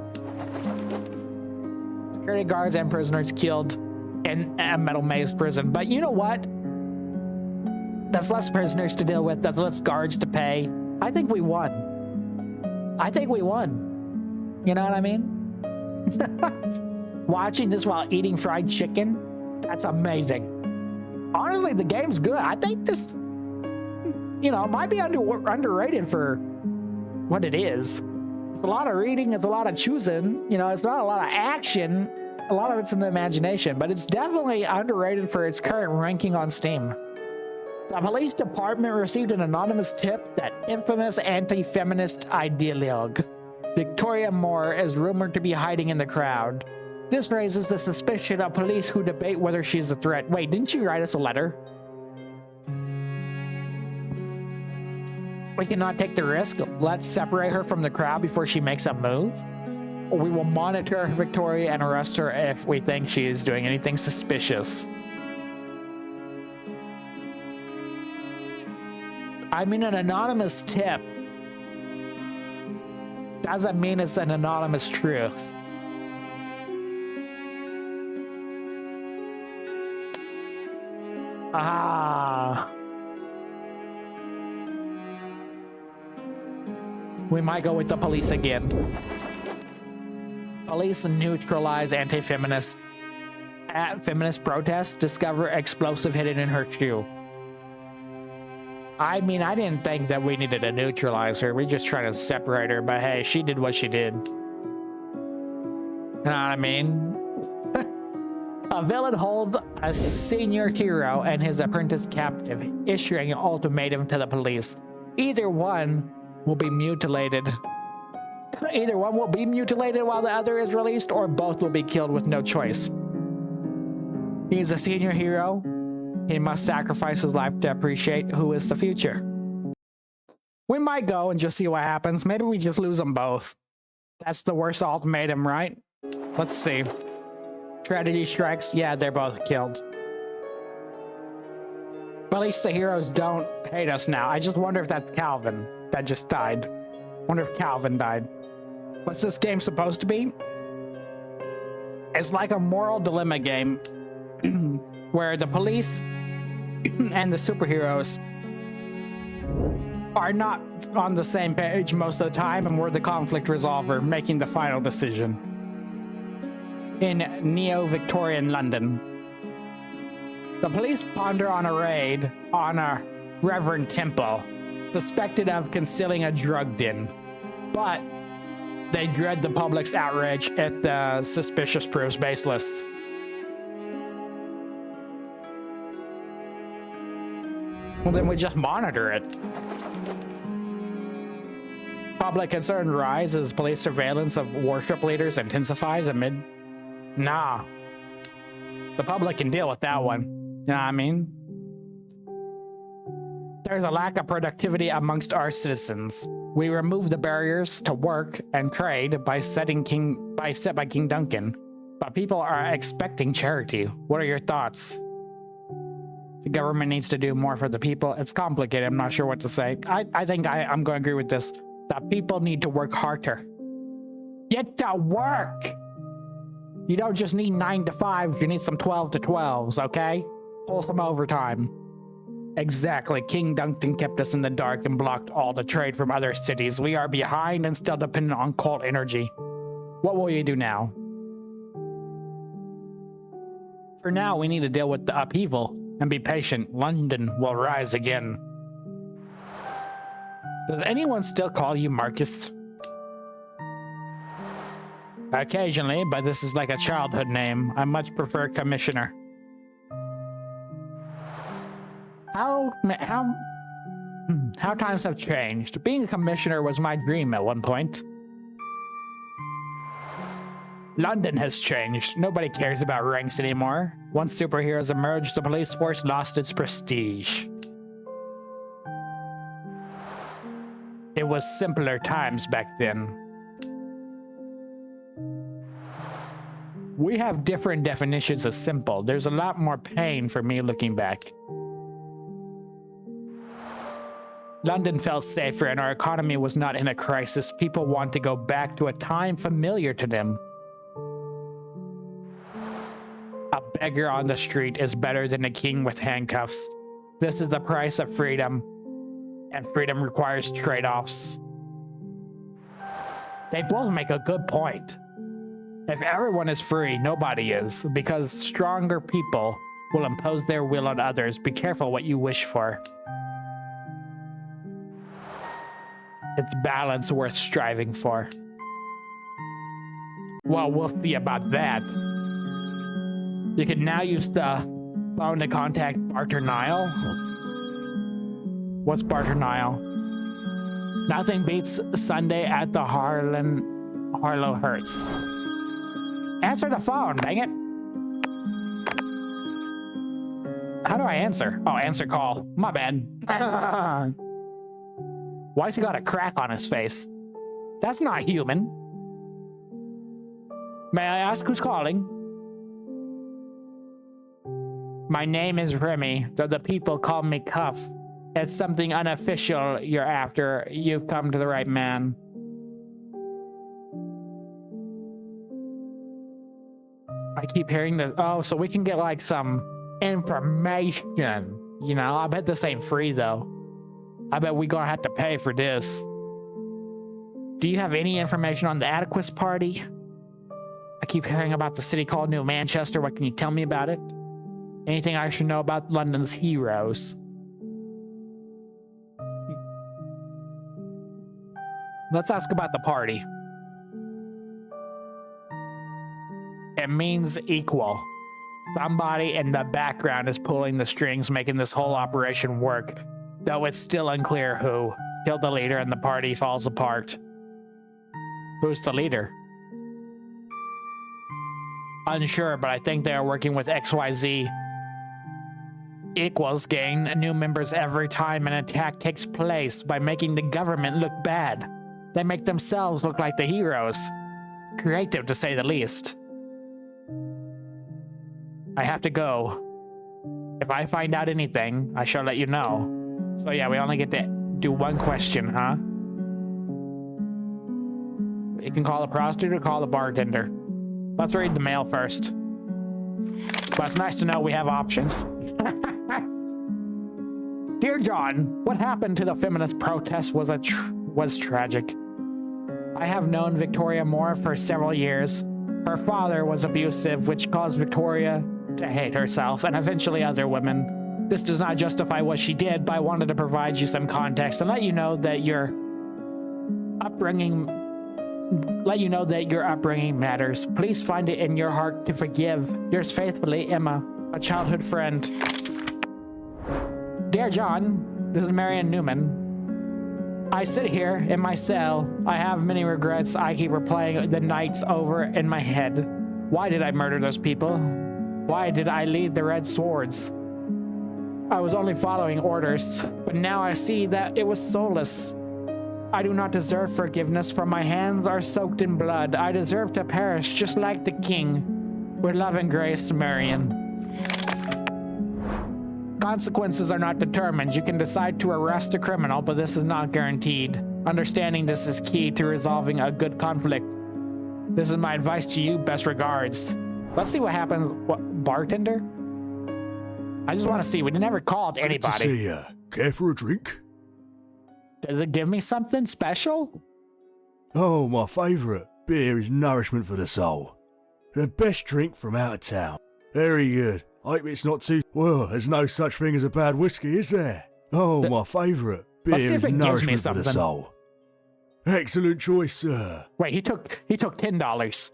Security guards and prisoners killed in a Metal Maze prison. But you know what? That's less prisoners to deal with. That's less guards to pay. I think we won. I think we won. You know what I mean? Watching this while eating fried chicken, that's amazing. Honestly, the game's good. I think this, you know, might be underrated for what it is. It's a lot of reading, it's a lot of choosing, you know, it's not a lot of action. A lot of it's in the imagination, but it's definitely underrated for its current ranking on Steam. The police department received an anonymous tip that infamous anti-feminist ideologue Victoria Moore is rumored to be hiding in the crowd. This raises the suspicion of police who debate whether she's a threat. Wait, didn't you write us a letter? We cannot take the risk. Let's separate her from the crowd before she makes a move. We will monitor Victoria and arrest her if we think she is doing anything suspicious. I mean, an anonymous tip doesn't mean it's an anonymous truth. We might go with the police again. Police neutralize anti-feminist at feminist protest. Discover explosive hidden in her shoe. I mean, I didn't think that we needed to neutralize her. We're just trying to separate her, but hey, she did what she did. You know what I mean? A villain holds a senior hero and his apprentice captive, issuing an ultimatum to the police. Either one will be mutilated. Either one will be mutilated while the other is released, or both will be killed with no choice. He's a senior hero. He must sacrifice his life to appreciate who is the future. We might go and just see what happens. Maybe we just lose them both. That's the worst ultimatum, right? Let's see. Tragedy strikes. Yeah, they're both killed. But at least the heroes don't hate us now. I just wonder if that's Calvin that just died. Wonder if Calvin died. What's this game supposed to be? It's like a moral dilemma game where the police and the superheroes are not on the same page most of the time, and we're the conflict resolver making the final decision. In Neo-Victorian London, the police ponder on a raid on a Reverend Temple, suspected of concealing a drug den, but they dread the public's outrage if the suspicious proves baseless. Well, then we just monitor it. Public concern rises as police surveillance of worship leaders intensifies amid... Nah. The public can deal with that one. You know what I mean? There's a lack of productivity amongst our citizens. We remove the barriers to work and trade by set by King Duncan, but people are expecting charity. What are your thoughts? The government needs to do more for the people. It's complicated. I'm not sure what to say. I think I'm going to agree with this. That people need to work harder. Get to work. You don't just need 9 to 5. You need some 12 to 12s, okay? Pull some overtime. Exactly. King Duncan kept us in the dark and blocked all the trade from other cities. We are behind and still dependent on cult energy. What will you do now? For now, we need to deal with the upheaval and be patient. London will rise again. Does anyone still call you Marcus? Occasionally, but this is like a childhood name. I much prefer Commissioner. How times have changed. Being a commissioner was my dream at one point. London has changed. Nobody cares about ranks anymore. Once superheroes emerged, the police force lost its prestige. It was simpler times back then. We have different definitions of simple. There's a lot more pain for me looking back. London felt safer and our economy was not in a crisis. People want to go back to a time familiar to them. A beggar on the street is better than a king with handcuffs. This is the price of freedom, and freedom requires trade-offs. They both make a good point. If everyone is free, nobody is, because stronger people will impose their will on others. Be careful what you wish for. It's balance worth striving for. Well, we'll see about that. You can now use the phone to contact Barter Nile. What's Barter Nile? Nothing beats Sunday at the Harlow Hertz. Answer the phone, dang it. How do I answer? Oh, answer call. My bad. Why's he got a crack on his face? That's not human. May I ask who's calling? My name is Remy, though the people call me Cuff. It's something unofficial you're after. You've come to the right man. I keep hearing this. Oh, so we can get like some information. You know, I bet this ain't free though. I bet we're gonna have to pay for this. Do you have any information on the Atticus party? I keep hearing about the city called New Manchester. What can you tell me about it? Anything I should know about London's heroes? Let's ask about the party. It means equal. Somebody in the background is pulling the strings, making this whole operation work, though it's still unclear who. Kill the leader and the party falls apart. Who's the leader? Unsure, but I think they are working with XYZ. Equals gain new members every time an attack takes place by making the government look bad. They make themselves look like the heroes. Creative, to say the least. I have to go. If I find out anything, I shall let you know. So yeah, we only get to do one question, huh? You can call the prostitute or call the bartender. Let's read the mail first. But it's nice to know we have options. Dear John, what happened to the feminist protest was tragic. I have known Victoria Moore for several years. Her father was abusive, which caused Victoria to hate herself and eventually other women. This does not justify what she did, but I wanted to provide you some context and let you know that your upbringing matters. Please find it in your heart to forgive. Yours faithfully, Emma, a childhood friend. Dear John, this is Marion Newman. I sit here in my cell. I have many regrets. I keep replaying the nights over in my head. Why did I murder those people? Why did I lead the Red Swords? I was only following orders, but now I see that it was soulless. I do not deserve forgiveness, for my hands are soaked in blood. I deserve to perish just like the king. With love and grace, Marion. Consequences are not determined. You can decide to arrest a criminal, but this is not guaranteed. Understanding this is key to resolving a good conflict. This is my advice to you. Best regards. Let's see what happens. What, bartender? I just want to see. We never called anybody. Good to see ya. Care for a drink? Does it give me something special? Oh, my favourite. Beer is nourishment for the soul. The best drink from out of town. Very good. I hope it's not too... Well, there's no such thing as a bad whiskey, is there? Oh, my favourite. Beer is nourishment for the soul. Excellent choice, sir. Wait, he took $10.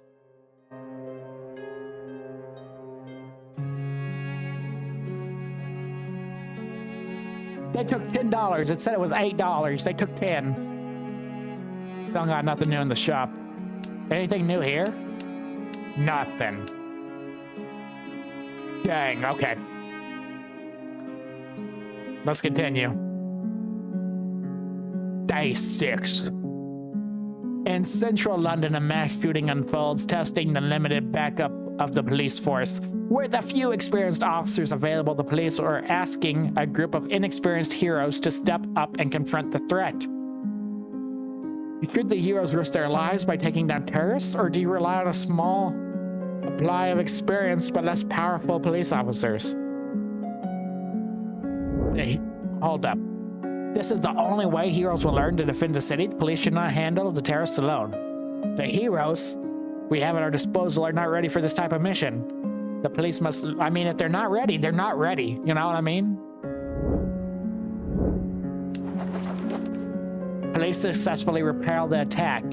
They took $10. It said it was $8. They took 10. Still got nothing new in the shop. Anything new here? Nothing. Dang, okay. Let's continue. Day 6. In central London, a mass shooting unfolds, testing the limited backup of the police force. With a few experienced officers available, the police are asking a group of inexperienced heroes to step up and confront the threat. Should the heroes risk their lives by taking down terrorists, or do you rely on a small supply of experienced but less powerful police officers? Hey, hold up. This is the only way heroes will learn to defend the city. The police should not handle the terrorists alone. The heroes we have at our disposal are not ready for this type of mission. The police must, I mean, if they're not ready, they're not ready. You know what I mean? Police successfully repel the attack,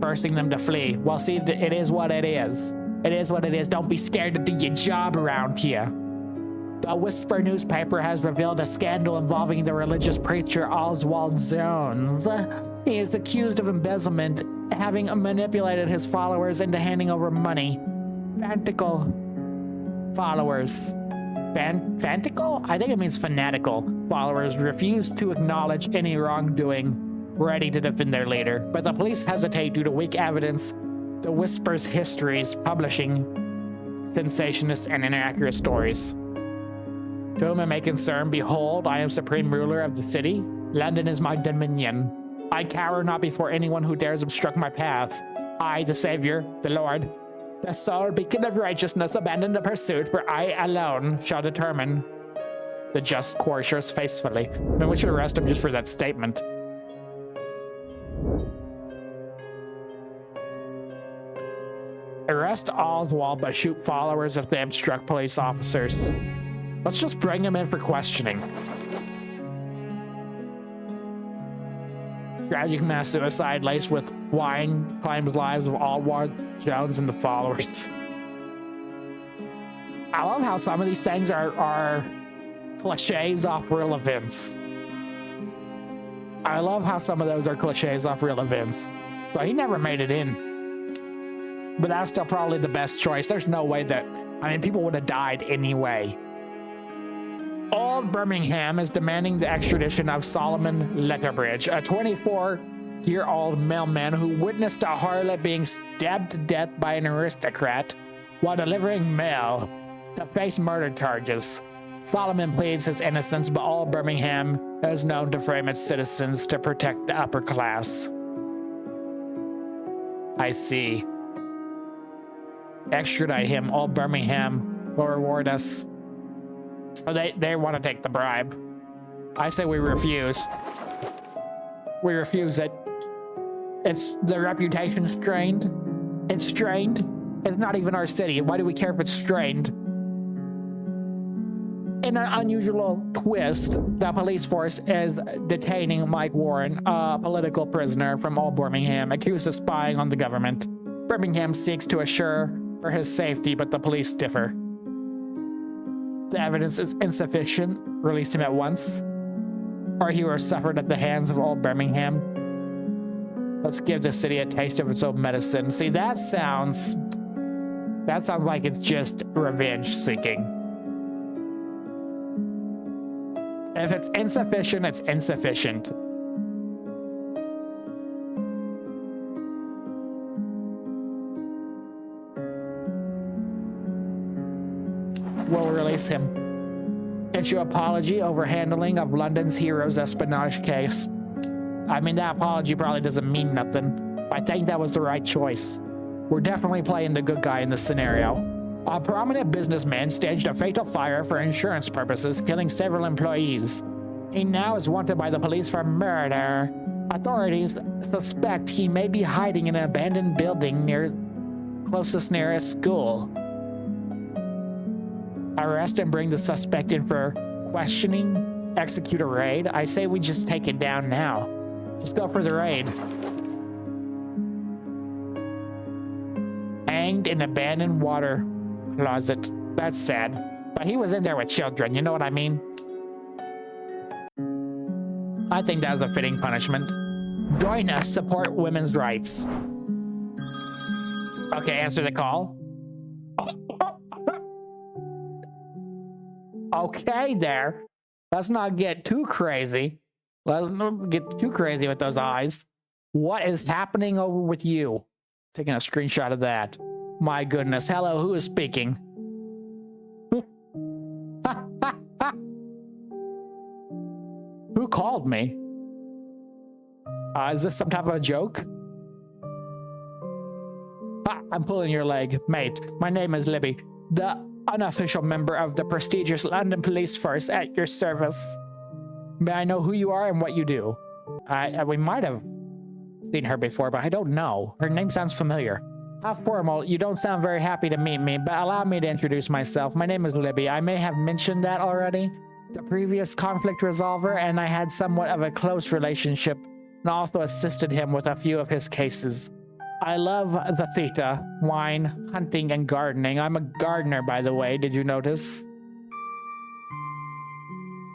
forcing them to flee. Well, see, it is what it is. It is what it is. Don't be scared to do your job around here. The Whisper newspaper has revealed a scandal involving the religious preacher Oswald Jones. He is accused of embezzlement, having manipulated his followers into handing over money. Fanatical followers. Fanatical? I think it means fanatical. Followers refuse to acknowledge any wrongdoing, ready to defend their leader. But the police hesitate due to weak evidence. The Whisper's histories, publishing sensationist and inaccurate stories. To whom it may concern, behold, I am supreme ruler of the city. London is my dominion. I cower not before anyone who dares obstruct my path. I, the Savior, the Lord, the sole beacon of righteousness, abandon the pursuit, for I alone shall determine the just coursers faithfully. I mean, we should arrest him just for that statement. Arrest Oswald, but shoot followers if they obstruct police officers. Let's just bring him in for questioning. Tragic mass suicide laced with wine claims lives of Oswald Jones and the followers. I love how some of these things are cliches off real events. I love how some of those are cliches off real events. But he never made it in. But that's still probably the best choice. There's no way that, I mean, people would have died anyway. Old Birmingham is demanding the extradition of Solomon Letterbridge, a 24-year-old mailman who witnessed a harlot being stabbed to death by an aristocrat while delivering mail to face murder charges. Solomon pleads his innocence, but Old Birmingham is known to frame its citizens to protect the upper class. I see. Extradite him. Old Birmingham will reward us. So they want to take the bribe. I say we refuse. We refuse it. It's the reputation strained. It's strained. It's not even our city. Why do we care if it's strained? In an unusual twist, the police force is detaining Mike Warren, a political prisoner from Old Birmingham, accused of spying on the government. Birmingham seeks to assure for his safety, but the police differ. The evidence is insufficient. Release him at once, or he will suffer at the hands of Old Birmingham. Let's give the city a taste of its own medicine. See, that sounds like it's just revenge seeking. If it's insufficient, it's insufficient. We'll release him. Issue apology over handling of London's hero's espionage case. I mean, that apology probably doesn't mean nothing. I think that was the right choice. We're definitely playing the good guy in this scenario. A prominent businessman staged a fatal fire for insurance purposes, killing several employees. He now is wanted by the police for murder. Authorities suspect he may be hiding in an abandoned building closest nearest school. Arrest and bring the suspect in for questioning. Execute a raid. I say we just take it down now. Just go for the raid. Hanged in abandoned water closet. That's sad. But he was in there with children, you know what I mean? I think that was a fitting punishment. Join us, support women's rights. Okay, answer the call. Okay there. Let's not get too crazy. Let's not get too crazy with those eyes. What is happening over with you? Taking a screenshot of that. My goodness. Hello, who is speaking? Who called me? Is this some type of a joke? I'm pulling your leg. Mate, my name is Libby, the unofficial member of the prestigious London Police Force at your service. May I know who you are and what you do? We might have seen her before, but I don't know. Her name sounds familiar. How formal. You don't sound very happy to meet me, but allow me to introduce myself. My name is Libby. I may have mentioned that already. The previous conflict resolver, and I had somewhat of a close relationship and also assisted him with a few of his cases. I love the theta, wine, hunting, and gardening. I'm a gardener, by the way. Did you notice?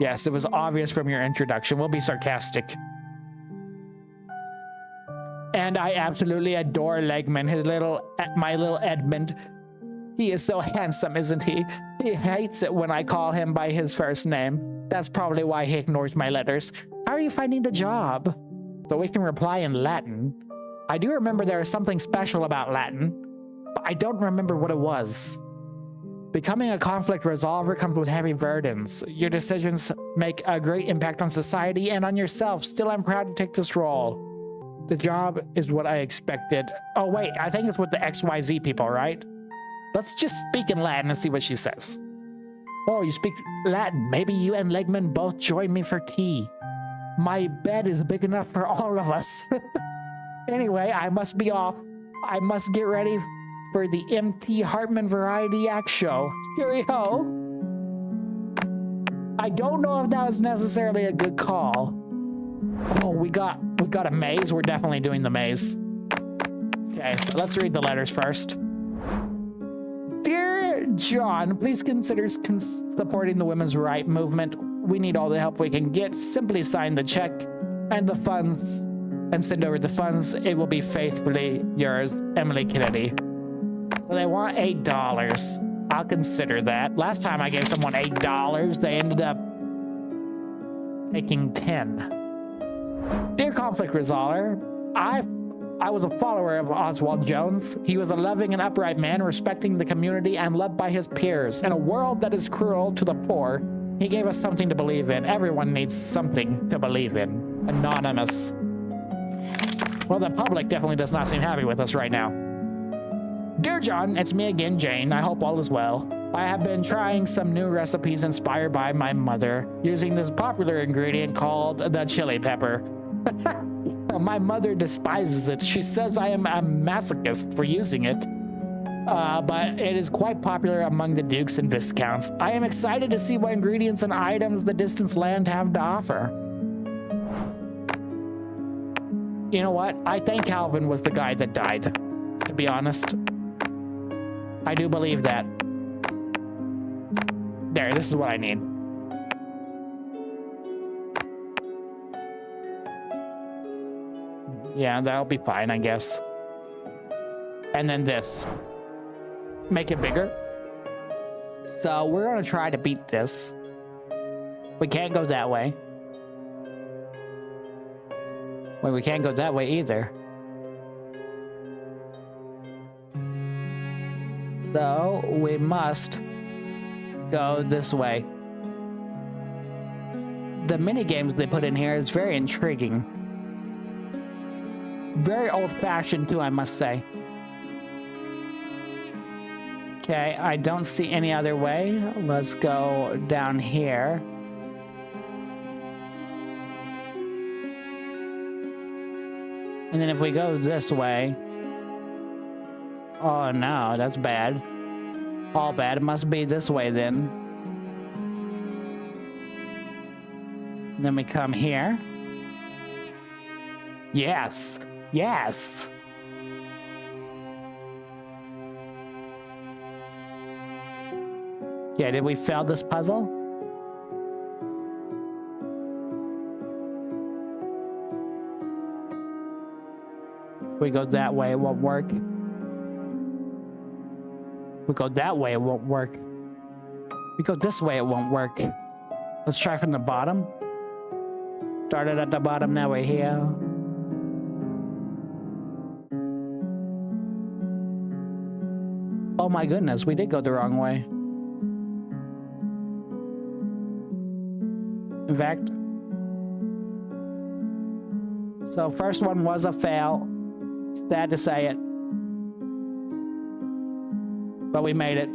Yes, it was obvious from your introduction. We'll be sarcastic. And I absolutely adore Legman, my little Edmund. He is so handsome, isn't he? He hates it when I call him by his first name. That's probably why he ignores my letters. How are you finding the job? So we can reply in Latin. I do remember there is something special about Latin, but I don't remember what it was. Becoming a conflict resolver comes with heavy burdens. Your decisions make a great impact on society and on yourself. Still, I'm proud to take this role. The job is what I expected. Oh wait, I think it's with the XYZ people, right? Let's just speak in Latin and see what she says. Oh, you speak Latin. Maybe you and Legman both join me for tea. My bed is big enough for all of us. Anyway, I must be off. I must get ready for the MT Hartman Variety Act show. Cheerio. I don't know if that was necessarily a good call. Oh, we got a maze. We're definitely doing the maze. Okay, let's read the letters first. Dear John, please consider supporting the women's right movement. We need all the help we can get. Simply sign the check and the funds and send over the funds. It will be faithfully yours, Emily Kennedy. So they want $8. I'll consider that. Last time I gave someone $8, they ended up taking 10. Dear conflict resolver, I was a follower of Oswald Jones. He was a loving and upright man, respecting the community and loved by his peers. In a world that is cruel to the poor, he gave us something to believe in. Everyone needs something to believe in. Anonymous. Well, the public definitely does not seem happy with us right now. Dear John, it's me again, Jane. I hope all is well. I have been trying some new recipes inspired by my mother, using this popular ingredient called the chili pepper. My mother despises it. She says I am a masochist for using it. But it is quite popular among the dukes and viscounts. I am excited to see what ingredients and items the distant land have to offer. You know what? I think Calvin was the guy that died, to be honest. I do believe that. There, this is what I need. Yeah, that'll be fine, I guess. And then this. Make it bigger. So we're gonna try to beat this. We can't go that way. Wait, we can't go that way either. So, we must go this way. The mini games they put in here is very intriguing. Very old-fashioned too, I must say. Okay, I don't see any other way. Let's go down here. And then if we go this way... Oh no, that's bad. All bad. It must be this way then. And then we come here. Yes! Yes! Yeah, did we fail this puzzle? We go that way, it won't work. We go that way, it won't work. We go this way, it won't work. Let's try from the bottom. Started at the bottom, now we're here. Oh my goodness, we did go the wrong way. In fact, so first one was a fail. Sad to say it. But we made it.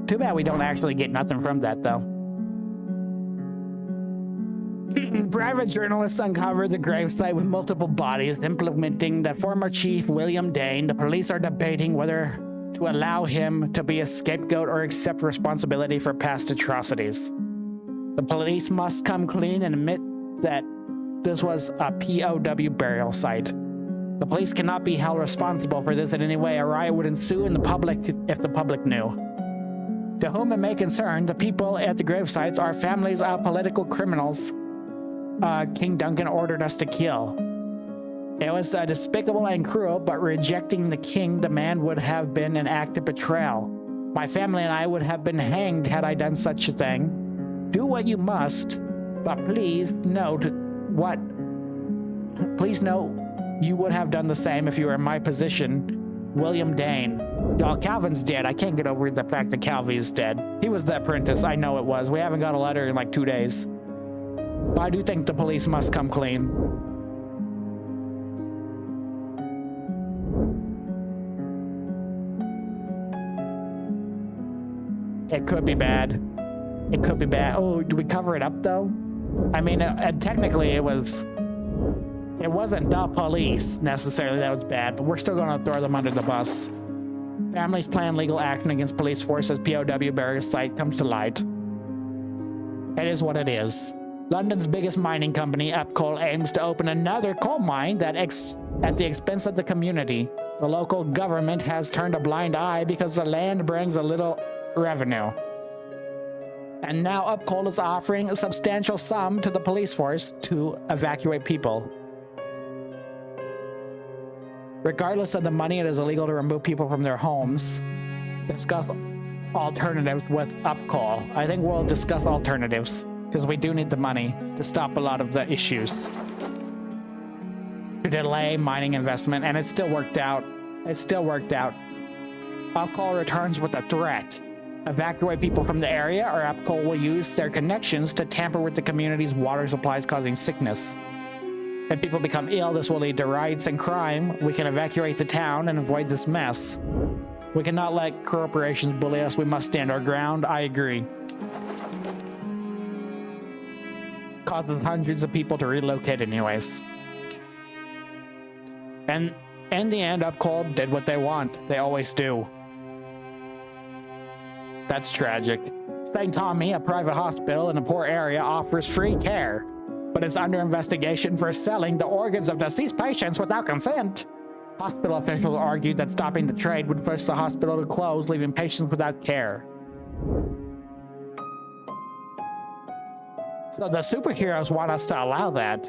Too bad we don't actually get nothing from that, though. Private journalists uncovered the gravesite with multiple bodies, implementing the former chief, William Dane. The police are debating whether to allow him to be a scapegoat or accept responsibility for past atrocities. The police must come clean and admit that this was a POW burial site. The police cannot be held responsible for this in any way. A riot would ensue in the public if the public knew. To whom it may concern, the people at the gravesites are families of political criminals King Duncan ordered us to kill. It was despicable and cruel, but rejecting the king, the man would have been an act of betrayal. My family and I would have been hanged had I done such a thing. Do what you must, but please note you would have done the same if you were in my position. William Dane. Y'all, Calvin's dead. I can't get over the fact that Calvi is dead. He was the apprentice. I know it was. We haven't got a letter in like 2 days. But I do think the police must come clean. It could be bad. It could be bad. Oh, do we cover it up though? I mean, technically it wasn't the police necessarily that was bad, but we're still gonna throw them under the bus. Families plan legal action against police force as POW burial site comes to light. It is what it is. London's biggest mining company, Epcoal, aims to open another coal mine at the expense of the community. The local government has turned a blind eye because the land brings a little revenue. And now Epcoal is offering a substantial sum to the police force to evacuate people. Regardless of the money, it is illegal to remove people from their homes. Discuss alternatives with Epcoal. I think we'll discuss alternatives, because we do need the money to stop a lot of the issues. To delay mining investment, and it still worked out. It still worked out. Epcoal returns with a threat. Evacuate people from the area, or Epcoal will use their connections to tamper with the community's water supplies, causing sickness. If people become ill, this will lead to riots and crime. We can evacuate the town and avoid this mess. We cannot let corporations bully us. We must stand our ground. I agree. Causes hundreds of people to relocate anyways. And in the end, Epcoal did what they want. They always do. That's tragic. St. Tommy, a private hospital in a poor area, offers free care, but is under investigation for selling the organs of deceased patients without consent. Hospital officials argued that stopping the trade would force the hospital to close, leaving patients without care. So the superheroes want us to allow that.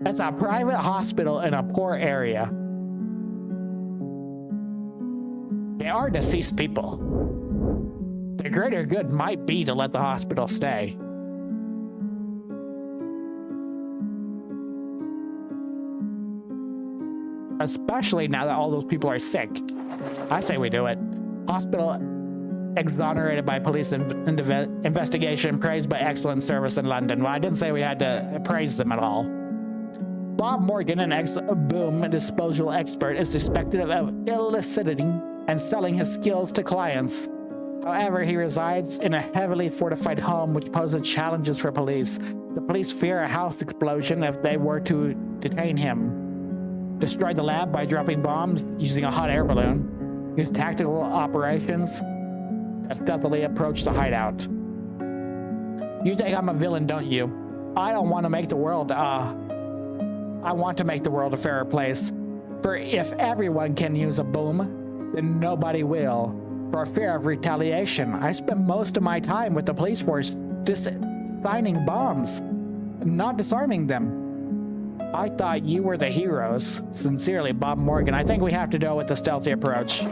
It's a private hospital in a poor area. They are deceased people. The greater good might be to let the hospital stay. Especially now that all those people are sick. I say we do it. Hospital exonerated by police investigation, praised by excellent service in London. Well, I didn't say we had to praise them at all. Bob Morgan, an ex-boom disposal expert, is suspected of eliciting and selling his skills to clients. However, he resides in a heavily fortified home which poses challenges for police. The police fear a house explosion if they were to detain him. Destroy the lab by dropping bombs using a hot air balloon. Use tactical operations that stealthily approach the hideout. You think I'm a villain, don't you? I don't want to make the world, I want to make the world a fairer place. For if everyone can use a boom, then nobody will. For fear of retaliation, I spend most of my time with the police force designing bombs, not disarming them. I thought you were the heroes. Sincerely, Bob Morgan. I think we have to go with the stealthy approach.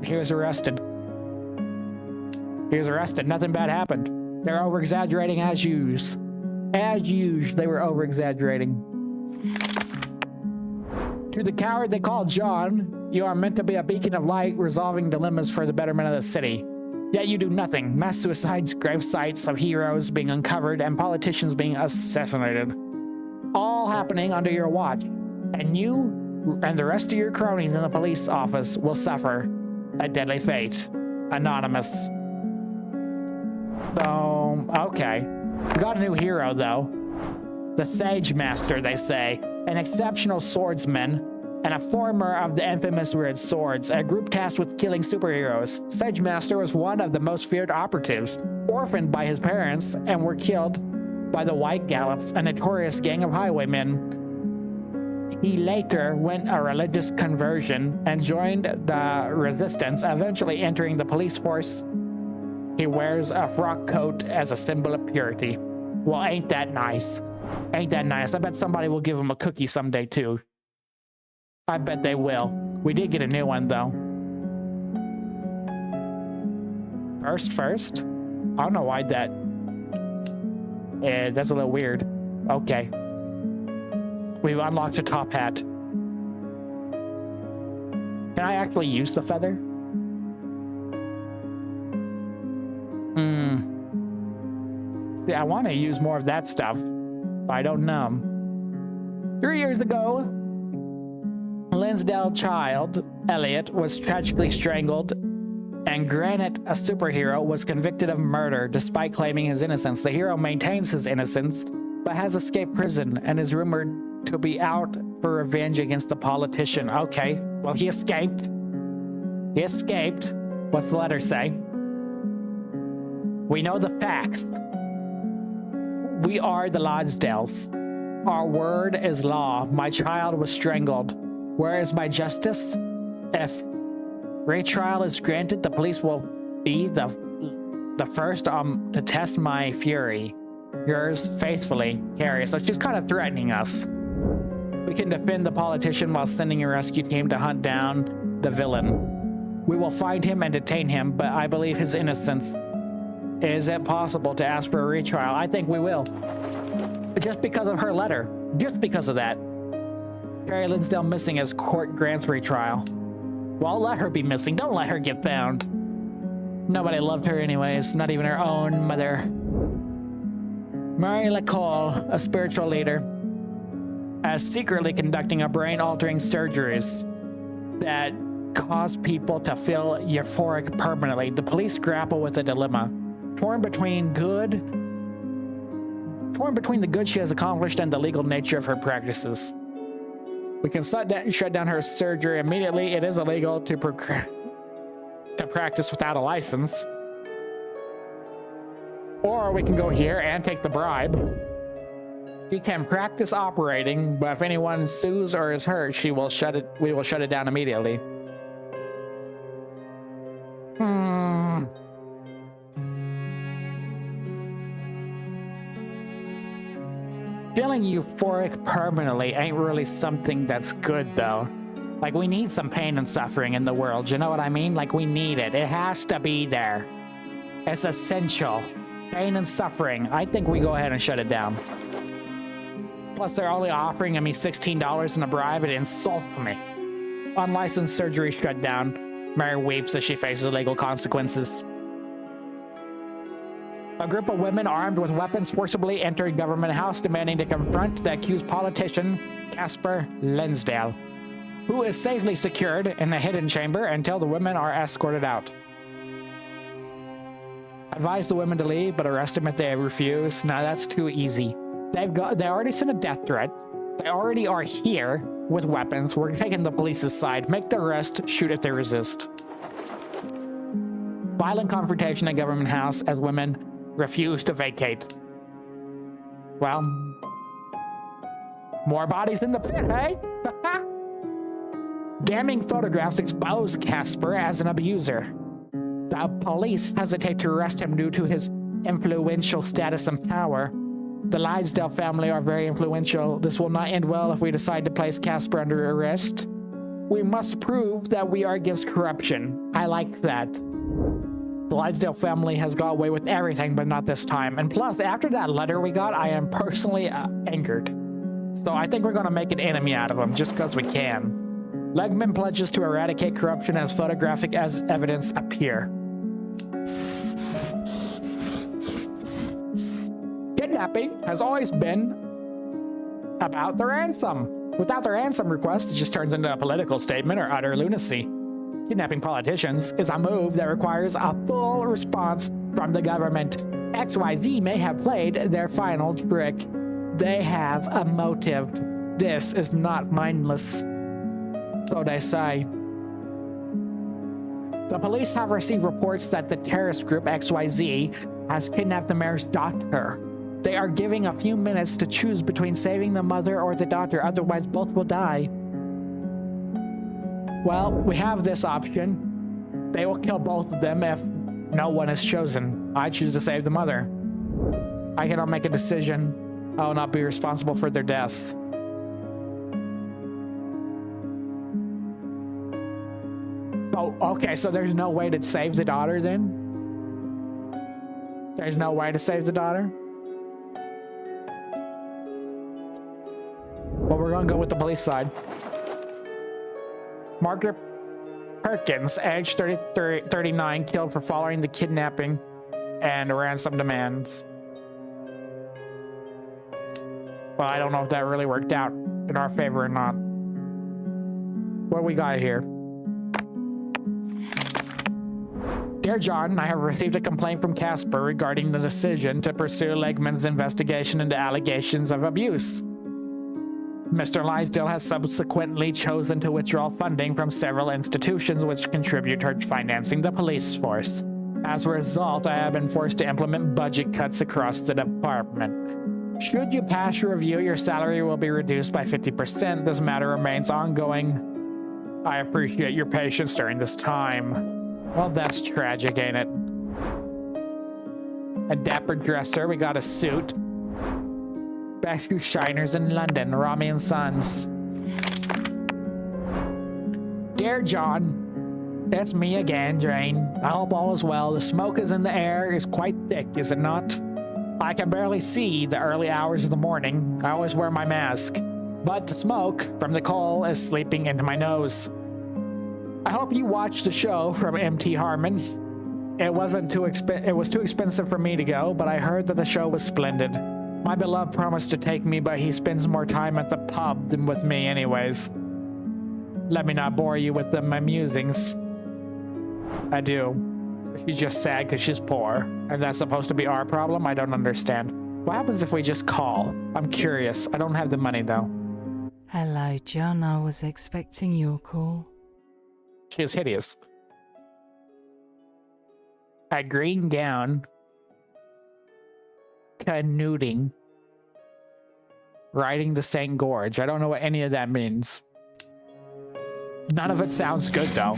He was arrested. Nothing bad happened. They're over-exaggerating as usual. As usual, they were over-exaggerating. To the coward they call John, you are meant to be a beacon of light, resolving dilemmas for the betterment of the city. Yet you do nothing. Mass suicides, grave sites of heroes being uncovered, and politicians being assassinated. All happening under your watch. And you and the rest of your cronies in the police office will suffer a deadly fate. Anonymous. So, okay. We got a new hero, though. The Sage Master, they say. An exceptional swordsman and a former of the infamous Red Swords, a group tasked with killing superheroes. Sage Master was one of the most feared operatives, orphaned by his parents, and were killed by the White Gallops, a notorious gang of highwaymen. He later went a religious conversion and joined the resistance, eventually entering the police force. He wears a frock coat as a symbol of purity. Well, ain't that nice? Ain't that nice? I bet somebody will give him a cookie someday, too. I bet they will. We did get a new one, though. First? I don't know why that... that's a little weird. Okay. We've unlocked a top hat. Can I actually use the feather? See, I want to use more of that stuff, but I don't know. 3 years ago, Linsdale child, Elliot, was tragically strangled, and Granite, a superhero, was convicted of murder despite claiming his innocence. The hero maintains his innocence, but has escaped prison and is rumored to be out for revenge against the politician. Okay, well, he escaped. What's the letter say? We know the facts. We are the Lonsdales. Our word is law. My child was strangled. Where is my justice? If retrial is granted, the police will be the first to test my fury. Yours faithfully, Carrie. So she's kind of threatening us. We can defend the politician while sending a rescue team to hunt down the villain. We will find him and detain him, but I believe his innocence. Is it possible to ask for a retrial? I think we will. Just because of her letter. Just because of that. Carrie Linsdale missing as court grants retrial. Well, let her be missing. Don't let her get found. Nobody loved her anyways, not even her own mother. Mary LaColle, a spiritual leader, is secretly conducting a brain-altering surgeries that cause people to feel euphoric permanently. The police grapple with a dilemma. Torn between the good she has accomplished and the legal nature of her practices. We can shut down her surgery immediately. It is illegal to practice without a license. Or we can go here and take the bribe. She can practice operating, but if anyone sues or is hurt, we will shut it down immediately. Feeling euphoric permanently ain't really something that's good, though. Like, we need some pain and suffering in the world, you know what I mean? Like, we need it. It has to be there. It's essential. Pain and suffering. I think we go ahead and shut it down. Plus, they're only offering me $16 in a bribe and insult me. Unlicensed surgery shut down. Mary weeps as she faces legal consequences. A group of women armed with weapons forcibly entered government house demanding to confront the accused politician, Casper Lensdale, who is safely secured in a hidden chamber until the women are escorted out. Advise the women to leave, but arrest them if they refuse. Now that's too easy. They already sent a death threat. They already are here with weapons. We're taking the police's side. Make the arrest, shoot if they resist. Violent confrontation at government house as women refuse to vacate. Well, more bodies in the pit, hey? Damning photographs expose Casper as an abuser. The police hesitate to arrest him due to his influential status and power. The Lydesdale family are very influential. This will not end well if we decide to place Casper under arrest. We must prove that we are against corruption. I like that. The Lydesdale family has got away with everything, but not this time. And plus, after that letter we got, I am personally angered. So I think we're going to make an enemy out of him just because we can. Legman pledges to eradicate corruption as photographic as evidence appear. Kidnapping has always been about the ransom. Without the ransom request, it just turns into a political statement or utter lunacy. Kidnapping politicians is a move that requires a full response from the government. XYZ may have played their final trick. They have a motive. This is not mindless. So they say. The police have received reports that the terrorist group XYZ has kidnapped the mayor's daughter. They are giving a few minutes to choose between saving the mother or the daughter, otherwise both will die. Well, we have this option. They will kill both of them if no one is chosen. I choose to save the mother. I cannot make a decision. I will not be responsible for their deaths. Oh, okay, so there's no way to save the daughter then? There's no way to save the daughter? Well, we're gonna go with the police side. Margaret Perkins, age 39, killed for following the kidnapping and ransom demands. Well, I don't know if that really worked out in our favor or not. What do we got here? Dear John, I have received a complaint from Casper regarding the decision to pursue Legman's investigation into allegations of abuse. Mr. Lydesdale has subsequently chosen to withdraw funding from several institutions which contribute towards financing the police force. As a result, I have been forced to implement budget cuts across the department. Should you pass your review, your salary will be reduced by 50%. This matter remains ongoing. I appreciate your patience during this time. Well, that's tragic, ain't it? A dapper dresser, we got a suit. Best shoe shiners in London, Rami and Sons. Dear John, it's me again, Jane. I hope all is well. The smoke is in the air is quite thick, is it not? I can barely see the early hours of the morning. I always wear my mask. But the smoke from the coal is sleeping into my nose. I hope you watched the show from MT Harmon. It was too expensive for me to go, but I heard that the show was splendid. My beloved promised to take me, but he spends more time at the pub than with me anyways. Let me not bore you with my musings. I do. She's just sad because she's poor. And that's supposed to be our problem? I don't understand. What happens if we just call? I'm curious. I don't have the money though. Hello, John. I was expecting your call. She is hideous. A green gown. Canooding. Riding the St. Gorge. I don't know what any of that means. None of it sounds good though.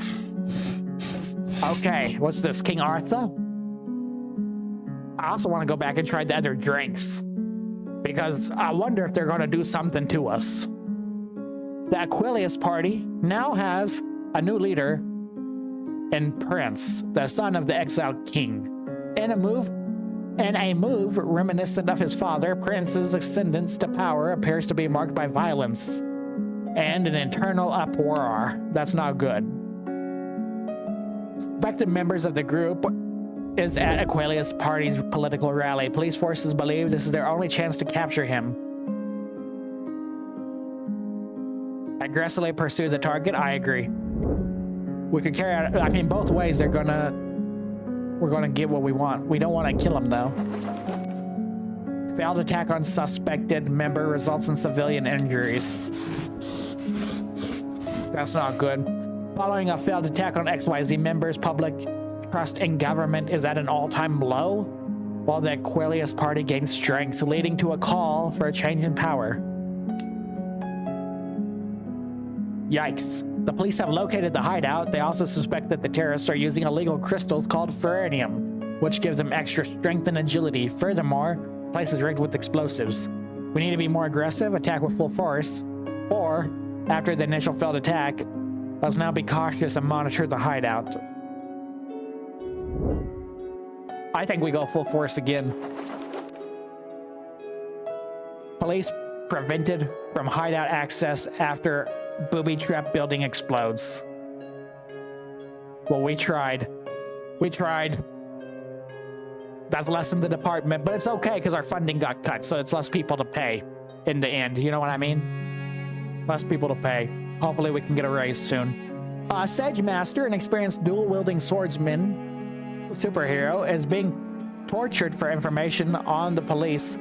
Okay, what's this? King Arthur? I also want to go back and try the other drinks. Because I wonder if they're going to do something to us. The Aquilius party now has a new leader in Prince, the son of the exiled king. In a move reminiscent of his father, Prince's ascendance to power appears to be marked by violence and an internal uproar. That's not good. Suspected members of the group is at Aquilius party's political rally. Police forces believe this is their only chance to capture him. Aggressively pursue the target. I agree. We could carry out, I mean, both ways we're gonna get what we want. We don't want to kill him though. Failed attack on suspected member results in civilian injuries. That's not good. Following a failed attack on XYZ members, public trust in government is at an all-time low, while the Aquilius party gains strength, leading to a call for a change in power. Yikes. The police have located the hideout. They also suspect that the terrorists are using illegal crystals called ferronium, which gives them extra strength and agility. Furthermore, the place is rigged with explosives. We need to be more aggressive, attack with full force, or, after the initial failed attack, let's now be cautious and monitor the hideout. I think we go full force again. Police prevented from hideout access after booby trap building explodes. Well, we tried. We tried. That's less than the department, but it's okay because our funding got cut, so it's less people to pay in the end. You know what I mean? Less people to pay. Hopefully we can get a raise soon. Sage Master, an experienced dual-wielding swordsman superhero, is being tortured for information on the police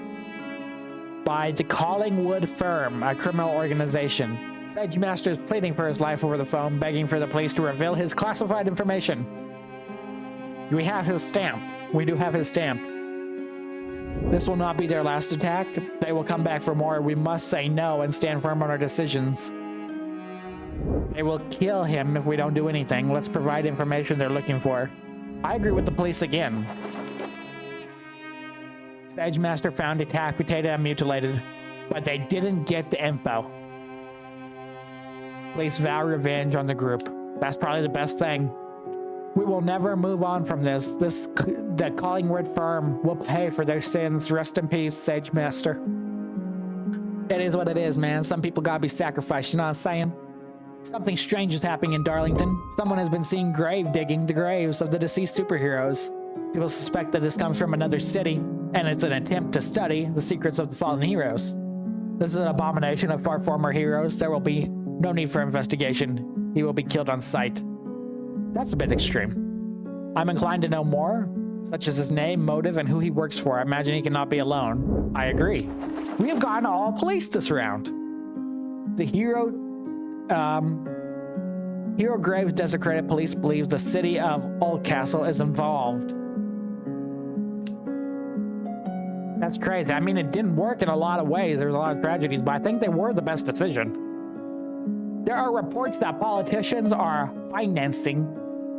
by the Collingwood Firm, a criminal organization. Sage Master is pleading for his life over the phone, begging for the police to reveal his classified information. We have his stamp. We do have his stamp. This will not be their last attack. They will come back for more. We must say no and stand firm on our decisions. They will kill him if we don't do anything. Let's provide information they're looking for. I agree with the police again. Sage Master found decapitated and mutilated, but they didn't get the info. Police vow revenge on the group. That's probably the best thing. We will never move on from this. The Collingwood Firm will pay for their sins. Rest in peace, Sage Master. It is what it is, man. Some people gotta be sacrificed, you know what I'm saying? Something strange is happening in Darlington. Someone has been seen grave digging the graves of the deceased superheroes. People suspect that this comes from another city, and it's an attempt to study the secrets of the fallen heroes. This is an abomination of our former heroes. There will be no need for investigation. He will be killed on sight. That's a bit extreme. I'm inclined to know more, such as his name, motive, and who he works for. I imagine he cannot be alone. I agree. We have gotten all police this round. The Hero Graves desecrated police believe the city of Oldcastle is involved. That's crazy. I mean, it didn't work in a lot of ways. There's a lot of tragedies, but I think they were the best decision. There are reports that politicians are financing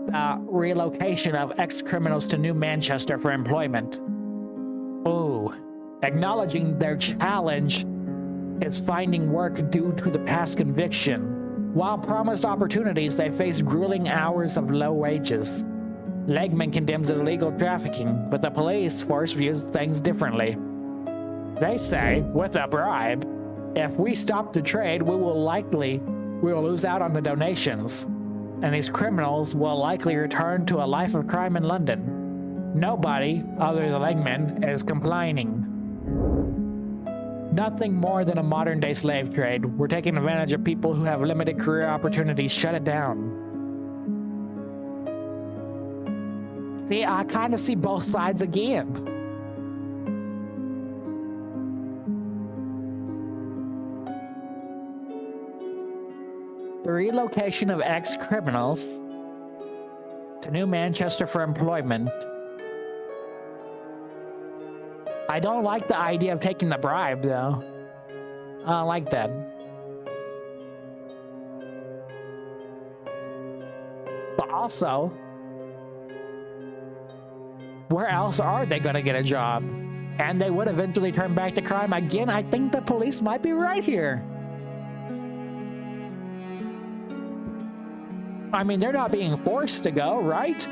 the relocation of ex-criminals to New Manchester for employment. Ooh. Acknowledging their challenge is finding work due to the past conviction. While promised opportunities, they face grueling hours of low wages. Legman condemns illegal trafficking, but the police force views things differently. They say, with a bribe, if we stop the trade, we will lose out on the donations, and these criminals will likely return to a life of crime in London. Nobody, other than Legman, is complaining. Nothing more than a modern-day slave trade. We're taking advantage of people who have limited career opportunities. Shut it down. See, I kind of see both sides again. The relocation of ex-criminals to New Manchester for employment. I don't like the idea of taking the bribe, though. I don't like that. But also, where else are they going to get a job? And they would eventually turn back to crime again. I think the police might be right here. I mean, they're not being forced to go, right?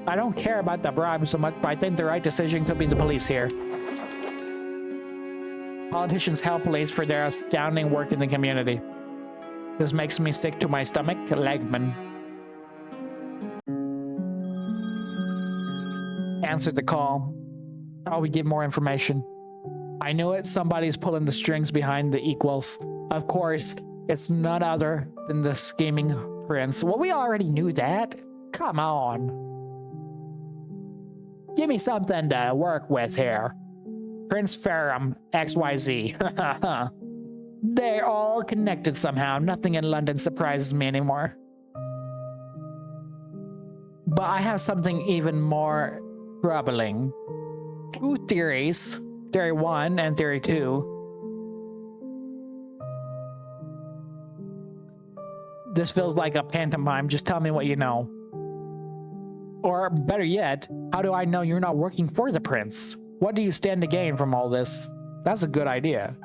I don't care about the bribe so much, but I think the right decision could be the police here. Politicians help police for their astounding work in the community. This makes me sick to my stomach, Legman. Answer the call. Oh, we give more information. I knew it. Somebody's pulling the strings behind the equals. Of course, it's none other than the scheming prince. Well, we already knew that. Come on. Give me something to work with here. Prince Ferrum, XYZ. They're all connected somehow. Nothing in London surprises me anymore. But I have something even more troubling. Two theories. Theory 1 and Theory 2. This feels like a pantomime. Just tell me what you know. Or better yet, how do I know you're not working for the prince? What do you stand to gain from all this? That's a good idea.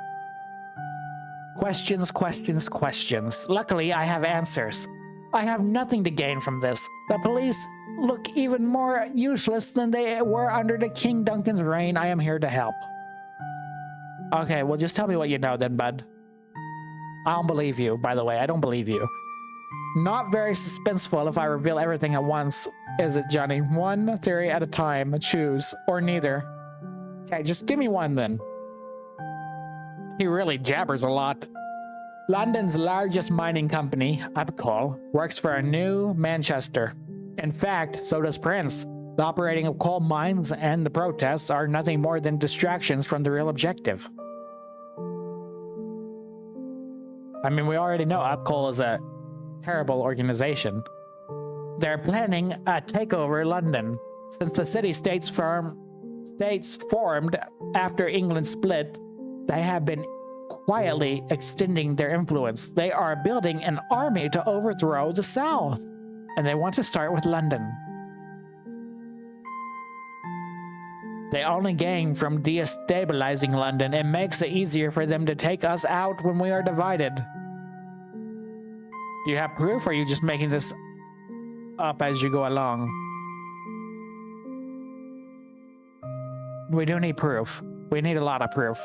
Questions, questions, questions. Luckily, I have answers. I have nothing to gain from this. The police look even more useless than they were under the King Duncan's reign. I am here to help. Okay, well, just tell me what you know then, bud. I don't believe you, by the way. I don't believe you. Not very suspenseful if I reveal everything at once, is it, Johnny? One theory at a time. Choose, or neither. Okay, just give me one then. He really jabbers a lot. London's largest mining company, Upcoal, works for a new Manchester. In fact, so does Prince. The operating of coal mines and the protests are nothing more than distractions from the real objective. I mean, we already know Upcoal is a terrible organization. They're planning a takeover London. Since the city-states formed after England split, they have been quietly extending their influence. They are building an army to overthrow the South, and they want to start with London. They only gain from destabilizing London. It makes it easier for them to take us out when we are divided. Do you have proof, or are you just making this up as you go along? We do need proof. We need a lot of proof.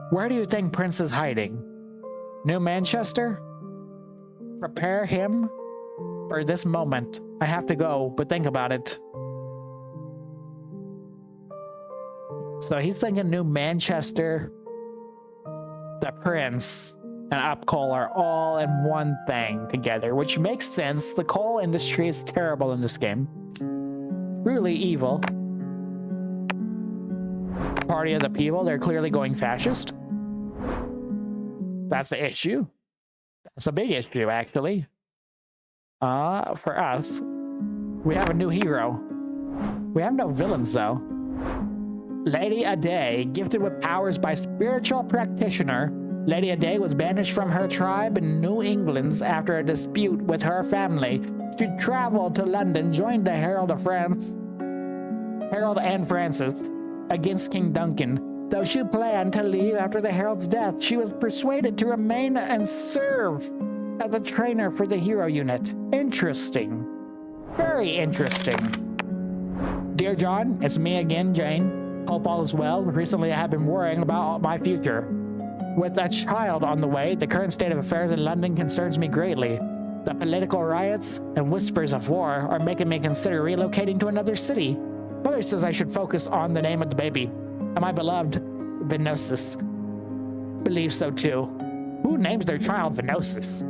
Where do you think Prince is hiding? New Manchester? Prepare him for this moment. I have to go, but think about it. So he's thinking New Manchester, the Prince, and Upcoal are all in one thing together, which makes sense. The coal industry is terrible in this game. Really evil. Party of the people, they're clearly going fascist. That's the issue. That's a big issue, actually. For us, we have a new hero. We have no villains, though. Lady Aday, gifted with powers by spiritual practitioner, Lady Aday was banished from her tribe in New England after a dispute with her family. She traveled to London, joined the Herald and Francis against King Duncan. Though she planned to leave after the Herald's death, she was persuaded to remain and serve as a trainer for the hero unit. Interesting. Very interesting. Dear John, it's me again, Jane. Hope all is well. Recently, I have been worrying about my future. With a child on the way, the current state of affairs in London concerns me greatly. The political riots and whispers of war are making me consider relocating to another city. Mother says I should focus on the name of the baby, and my beloved Venosus believes so too. Who names their child Venosus?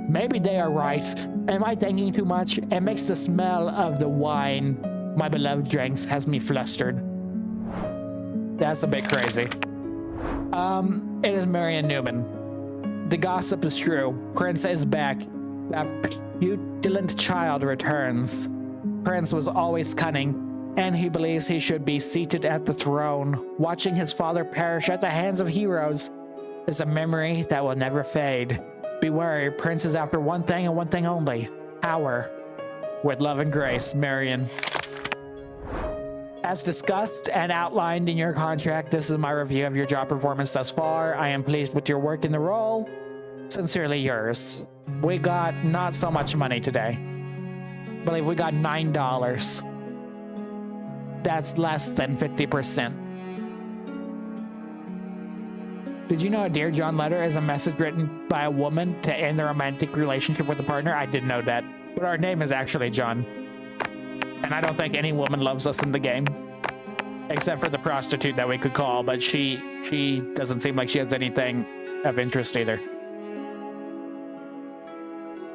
Maybe they are right. Am I thinking too much? It makes the smell of the wine my beloved drinks has me flustered. That's a bit crazy. It is Marion Newman. The gossip is true. Prince is back. That petulant child returns. Prince was always cunning, and he believes he should be seated at the throne. Watching his father perish at the hands of heroes is a memory that will never fade. Beware, Prince is after one thing and one thing only: power. With love and grace, Marion. As discussed and outlined in your contract, this is my review of your job performance thus far. I am pleased with your work in the role. Sincerely yours. We got not so much money today. I believe we got $9. That's less than 50%. Did you know a Dear John letter is a message written by a woman to end the romantic relationship with a partner? I didn't know that. But our name is actually John. And I don't think any woman loves us in the game. Except for the prostitute that we could call, but she doesn't seem like she has anything of interest either.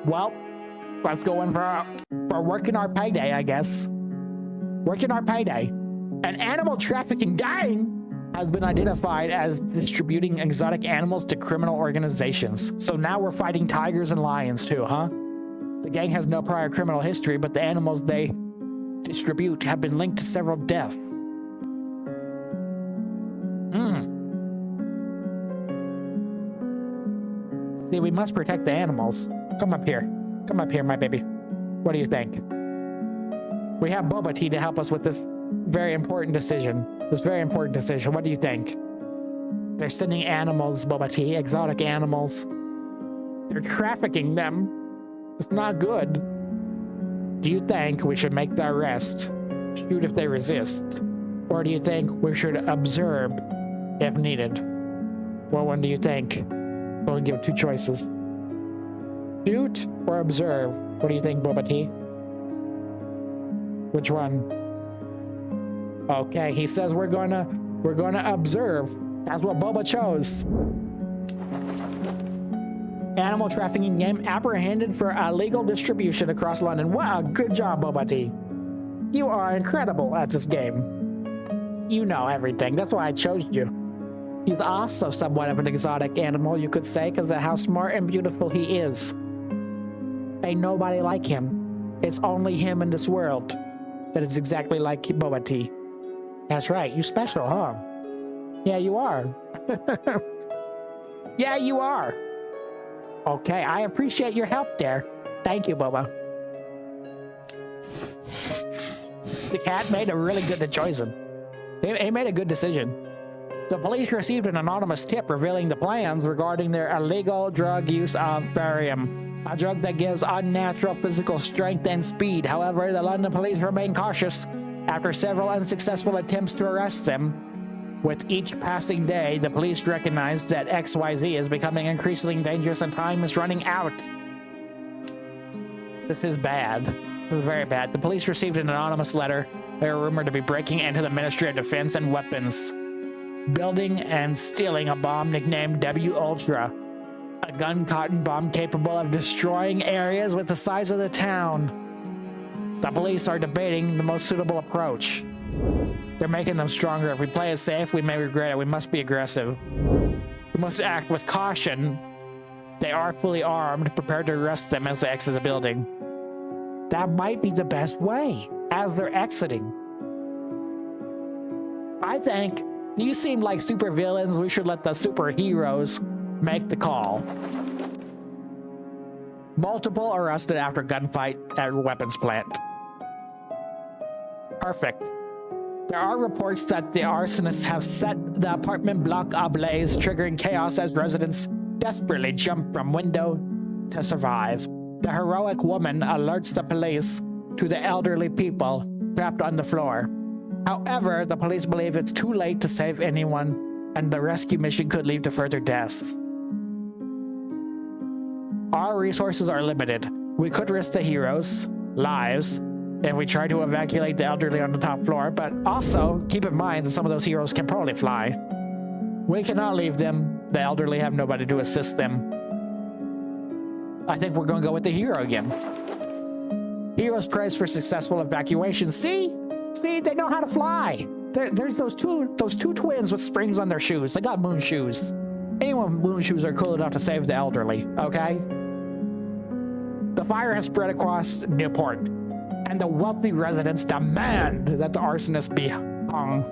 Well, let's go in for working our payday, I guess. Working our payday. An animal trafficking gang has been identified as distributing exotic animals to criminal organizations. So now we're fighting tigers and lions too, huh? The gang has no prior criminal history, but the animals they distribute have been linked to several deaths. See, we must protect the animals. Come up here. Come up here, my baby. What do you think? We have Boba Tea to help us with this very important decision. What do you think? They're sending animals, Boba Tea, exotic animals. They're trafficking them. It's not good. Do you think we should make the arrest, shoot if they resist? Or do you think we should observe if needed? What one do you think? We'll give two choices. Shoot or observe? What do you think, Boba Tea? Which one? Okay, he says we're gonna observe. That's what Boba chose. Animal trafficking game apprehended for illegal distribution across London. Wow, good job, Boba Tea. You are incredible at this game. You know everything. That's why I chose you. He's also somewhat of an exotic animal, you could say, because of how smart and beautiful he is. Ain't nobody like him. It's only him in this world that is exactly like Boba Tea. That's right. You special, huh? Yeah, you are. Yeah, you are. Okay, I appreciate your help there. Thank you, Boba. The cat made a really good choice. He made a good decision. The police received an anonymous tip revealing the plans regarding their illegal drug use of barium, a drug that gives unnatural physical strength and speed. However, the London police remain cautious after several unsuccessful attempts to arrest them. With each passing day, the police recognize that XYZ is becoming increasingly dangerous and time is running out. This is bad. This is very bad. The police received an anonymous letter. They were rumored to be breaking into the Ministry of Defense and Weapons, building and stealing a bomb nicknamed W Ultra, a gun cotton bomb capable of destroying areas with the size of the town. The police are debating the most suitable approach. They're making them stronger. If we play it safe, we may regret it. We must be aggressive. We must act with caution. They are fully armed, prepared to arrest them as they exit the building. That might be the best way, as they're exiting. I think you seem like supervillains. We should let the superheroes make the call. Multiple arrested after gunfight at weapons plant. Perfect. There are reports that the arsonists have set the apartment block ablaze, triggering chaos as residents desperately jump from window to survive. The heroic woman alerts the police to the elderly people trapped on the floor. However, the police believe it's too late to save anyone, and the rescue mission could lead to further deaths. Our resources are limited. We could risk the heroes' lives if we try to evacuate the elderly on the top floor, but also keep in mind that some of those heroes can probably fly. We cannot leave them. The elderly have nobody to assist them. I think we're going to go with the hero again. Heroes praised for successful evacuation. See, they know how to fly. There's those two twins with springs on their shoes. They got moon shoes. Anyone with moon shoes are cool enough to save the elderly, okay? The fire has spread across Newport, and the wealthy residents demand that the arsonist be hung,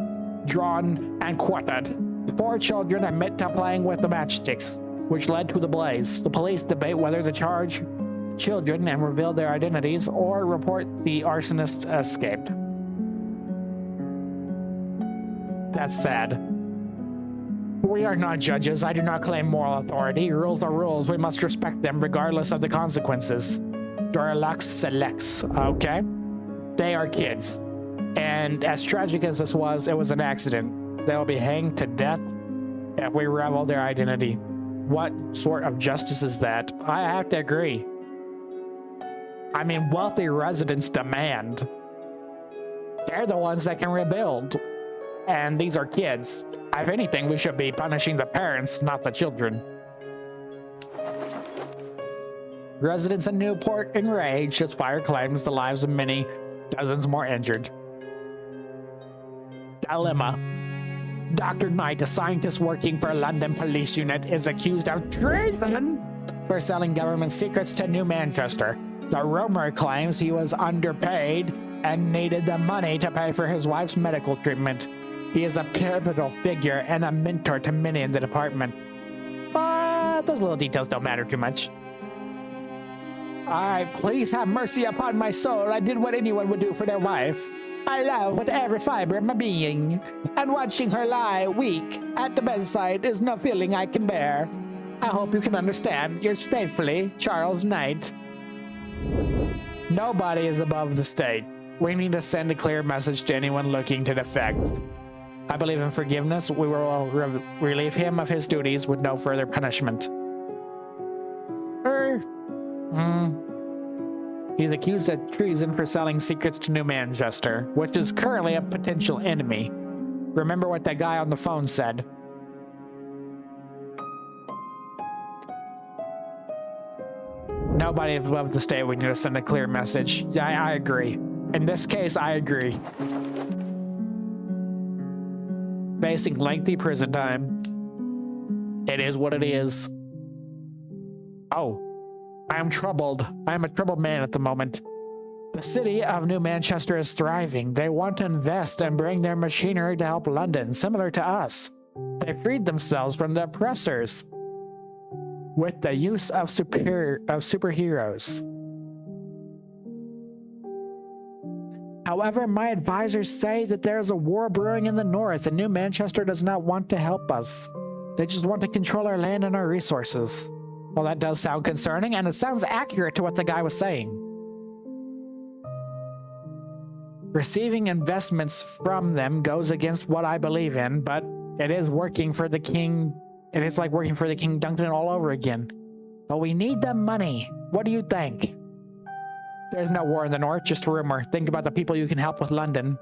drawn, and quartered. 4 children admit to playing with the matchsticks, which led to the blaze. The police debate whether to charge children and reveal their identities or report the arsonist escaped. That's sad. We are not judges. I do not claim moral authority. Rules are rules. We must respect them regardless of the consequences. Duralux selects. Okay? They are kids. And as tragic as this was, it was an accident. They'll be hanged to death if we reveal their identity. What sort of justice is that? I have to agree. I mean, wealthy residents demand. They're the ones that can rebuild. And these are kids. If anything, we should be punishing the parents, not the children. Residents in Newport enraged as fire claims the lives of many, dozens more injured. Dilemma. Dr. Knight, a scientist working for a London police unit, is accused of treason for selling government secrets to New Manchester. The rumor claims he was underpaid and needed the money to pay for his wife's medical treatment. He is a pivotal figure and a mentor to many in the department. But those little details don't matter too much. Alright, please have mercy upon my soul. I did what anyone would do for their wife. I love with every fiber of my being, and watching her lie weak at the bedside is no feeling I can bear. I hope you can understand. Yours faithfully, Charles Knight. Nobody is above the state. We need to send a clear message to anyone looking to defect. I believe in forgiveness. We will relieve him of his duties with no further punishment. He's accused of treason for selling secrets to New Manchester, which is currently a potential enemy. Remember what that guy on the phone said. Nobody is above the state. We need to send a clear message. Yeah, I agree. In this case, I agree. Facing lengthy prison time. It is what it is. Oh. I am troubled. I am a troubled man at the moment. The city of New Manchester is thriving. They want to invest and bring their machinery to help London, similar to us. They freed themselves from the oppressors with the use of superheroes. However, my advisors say that there is a war brewing in the north, and New Manchester does not want to help us. They just want to control our land and our resources. Well, that does sound concerning, and it sounds accurate to what the guy was saying. Receiving investments from them goes against what I believe in, but it is working for the king. It is like working for the King Duncan all over again. But we need the money. What do you think? There's no war in the north, just a rumor. Think about the people you can help with London.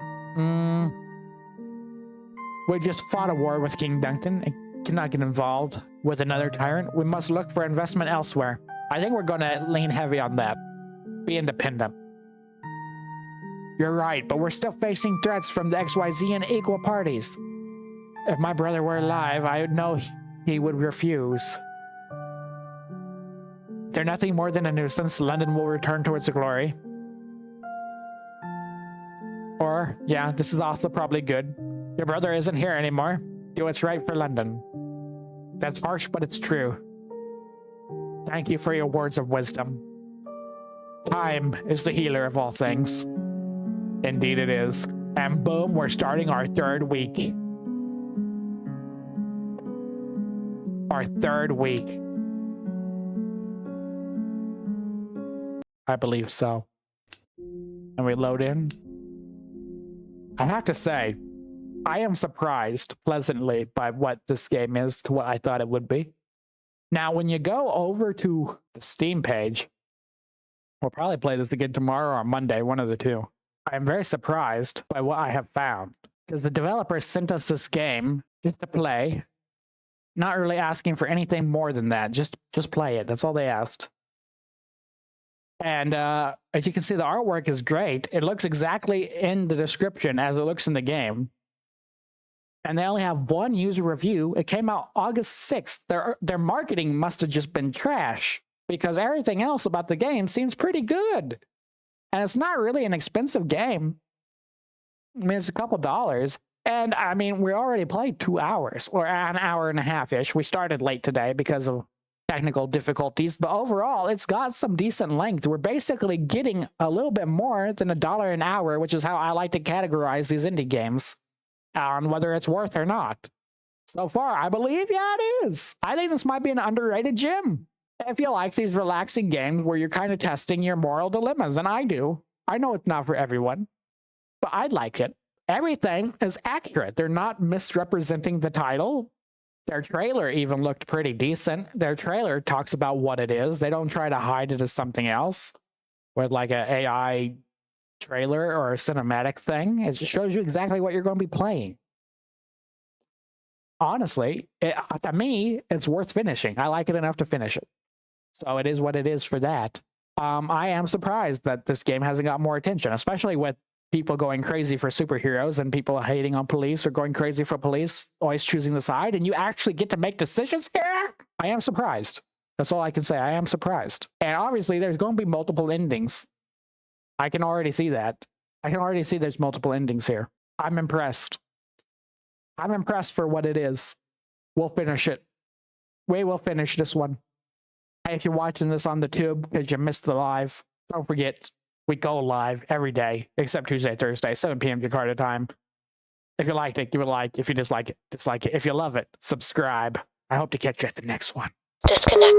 We just fought a war with King Duncan. Cannot get involved with another tyrant. We must look for investment elsewhere. I think we're going to lean heavy on that. Be independent. You're right, but we're still facing threats from the XYZ and equal parties. If my brother were alive, I would know he would refuse. They're nothing more than a nuisance. London will return to its glory. Or, yeah, this is also probably good. Your brother isn't here anymore. Do what's right for London. That's harsh, but it's true. Thank you for your words of wisdom. Time is the healer of all things. Indeed it is. And boom, we're starting our third week. Our third week. I believe so. And we load in. I have to say, I am surprised pleasantly by what this game is to what I thought it would be. Now, when you go over to the Steam page, we'll probably play this again tomorrow or Monday, one of the two. I am very surprised by what I have found, because the developers sent us this game just to play, not really asking for anything more than that. Just play it. That's all they asked. And as you can see, the artwork is great. It looks exactly in the description as it looks in the game. And they only have one user review. It came out August 6th. Their marketing must have just been trash, because everything else about the game seems pretty good. And it's not really an expensive game. I mean, it's a couple dollars. And I mean, we already played 2 hours, or an hour and a half-ish. We started late today because of technical difficulties, but overall, it's got some decent length. We're basically getting a little bit more than $1 an hour, which is how I like to categorize these indie games. on whether it's worth or not. So far, I believe, yeah, it is. I think this might be an underrated gym. If you like these relaxing games where you're kind of testing your moral dilemmas, and I do. I know it's not for everyone, but I'd like it. Everything is accurate. They're not misrepresenting the title. Their trailer even looked pretty decent. Their trailer talks about what it is. They don't try to hide it as something else with like an AI trailer or a cinematic thing. It just shows you exactly what you're going to be playing. Honestly, to me, it's worth finishing. I like it enough to finish it. So it is what it is for that. I am surprised that this game hasn't got more attention, especially with people going crazy for superheroes and people hating on police or going crazy for police, always choosing the side, and you actually get to make decisions here? I am surprised. That's all I can say. I am surprised. And obviously, there's going to be multiple endings. I can already see that. I can already see there's multiple endings here. I'm impressed. I'm impressed for what it is. We'll finish it. We will finish this one. Hey, if you're watching this on the tube because you missed the live, don't forget, we go live every day, except Tuesday, Thursday, 7 p.m. Jakarta time. If you liked it, give it a like. If you dislike it, dislike it. If you love it, subscribe. I hope to catch you at the next one. Disconnect.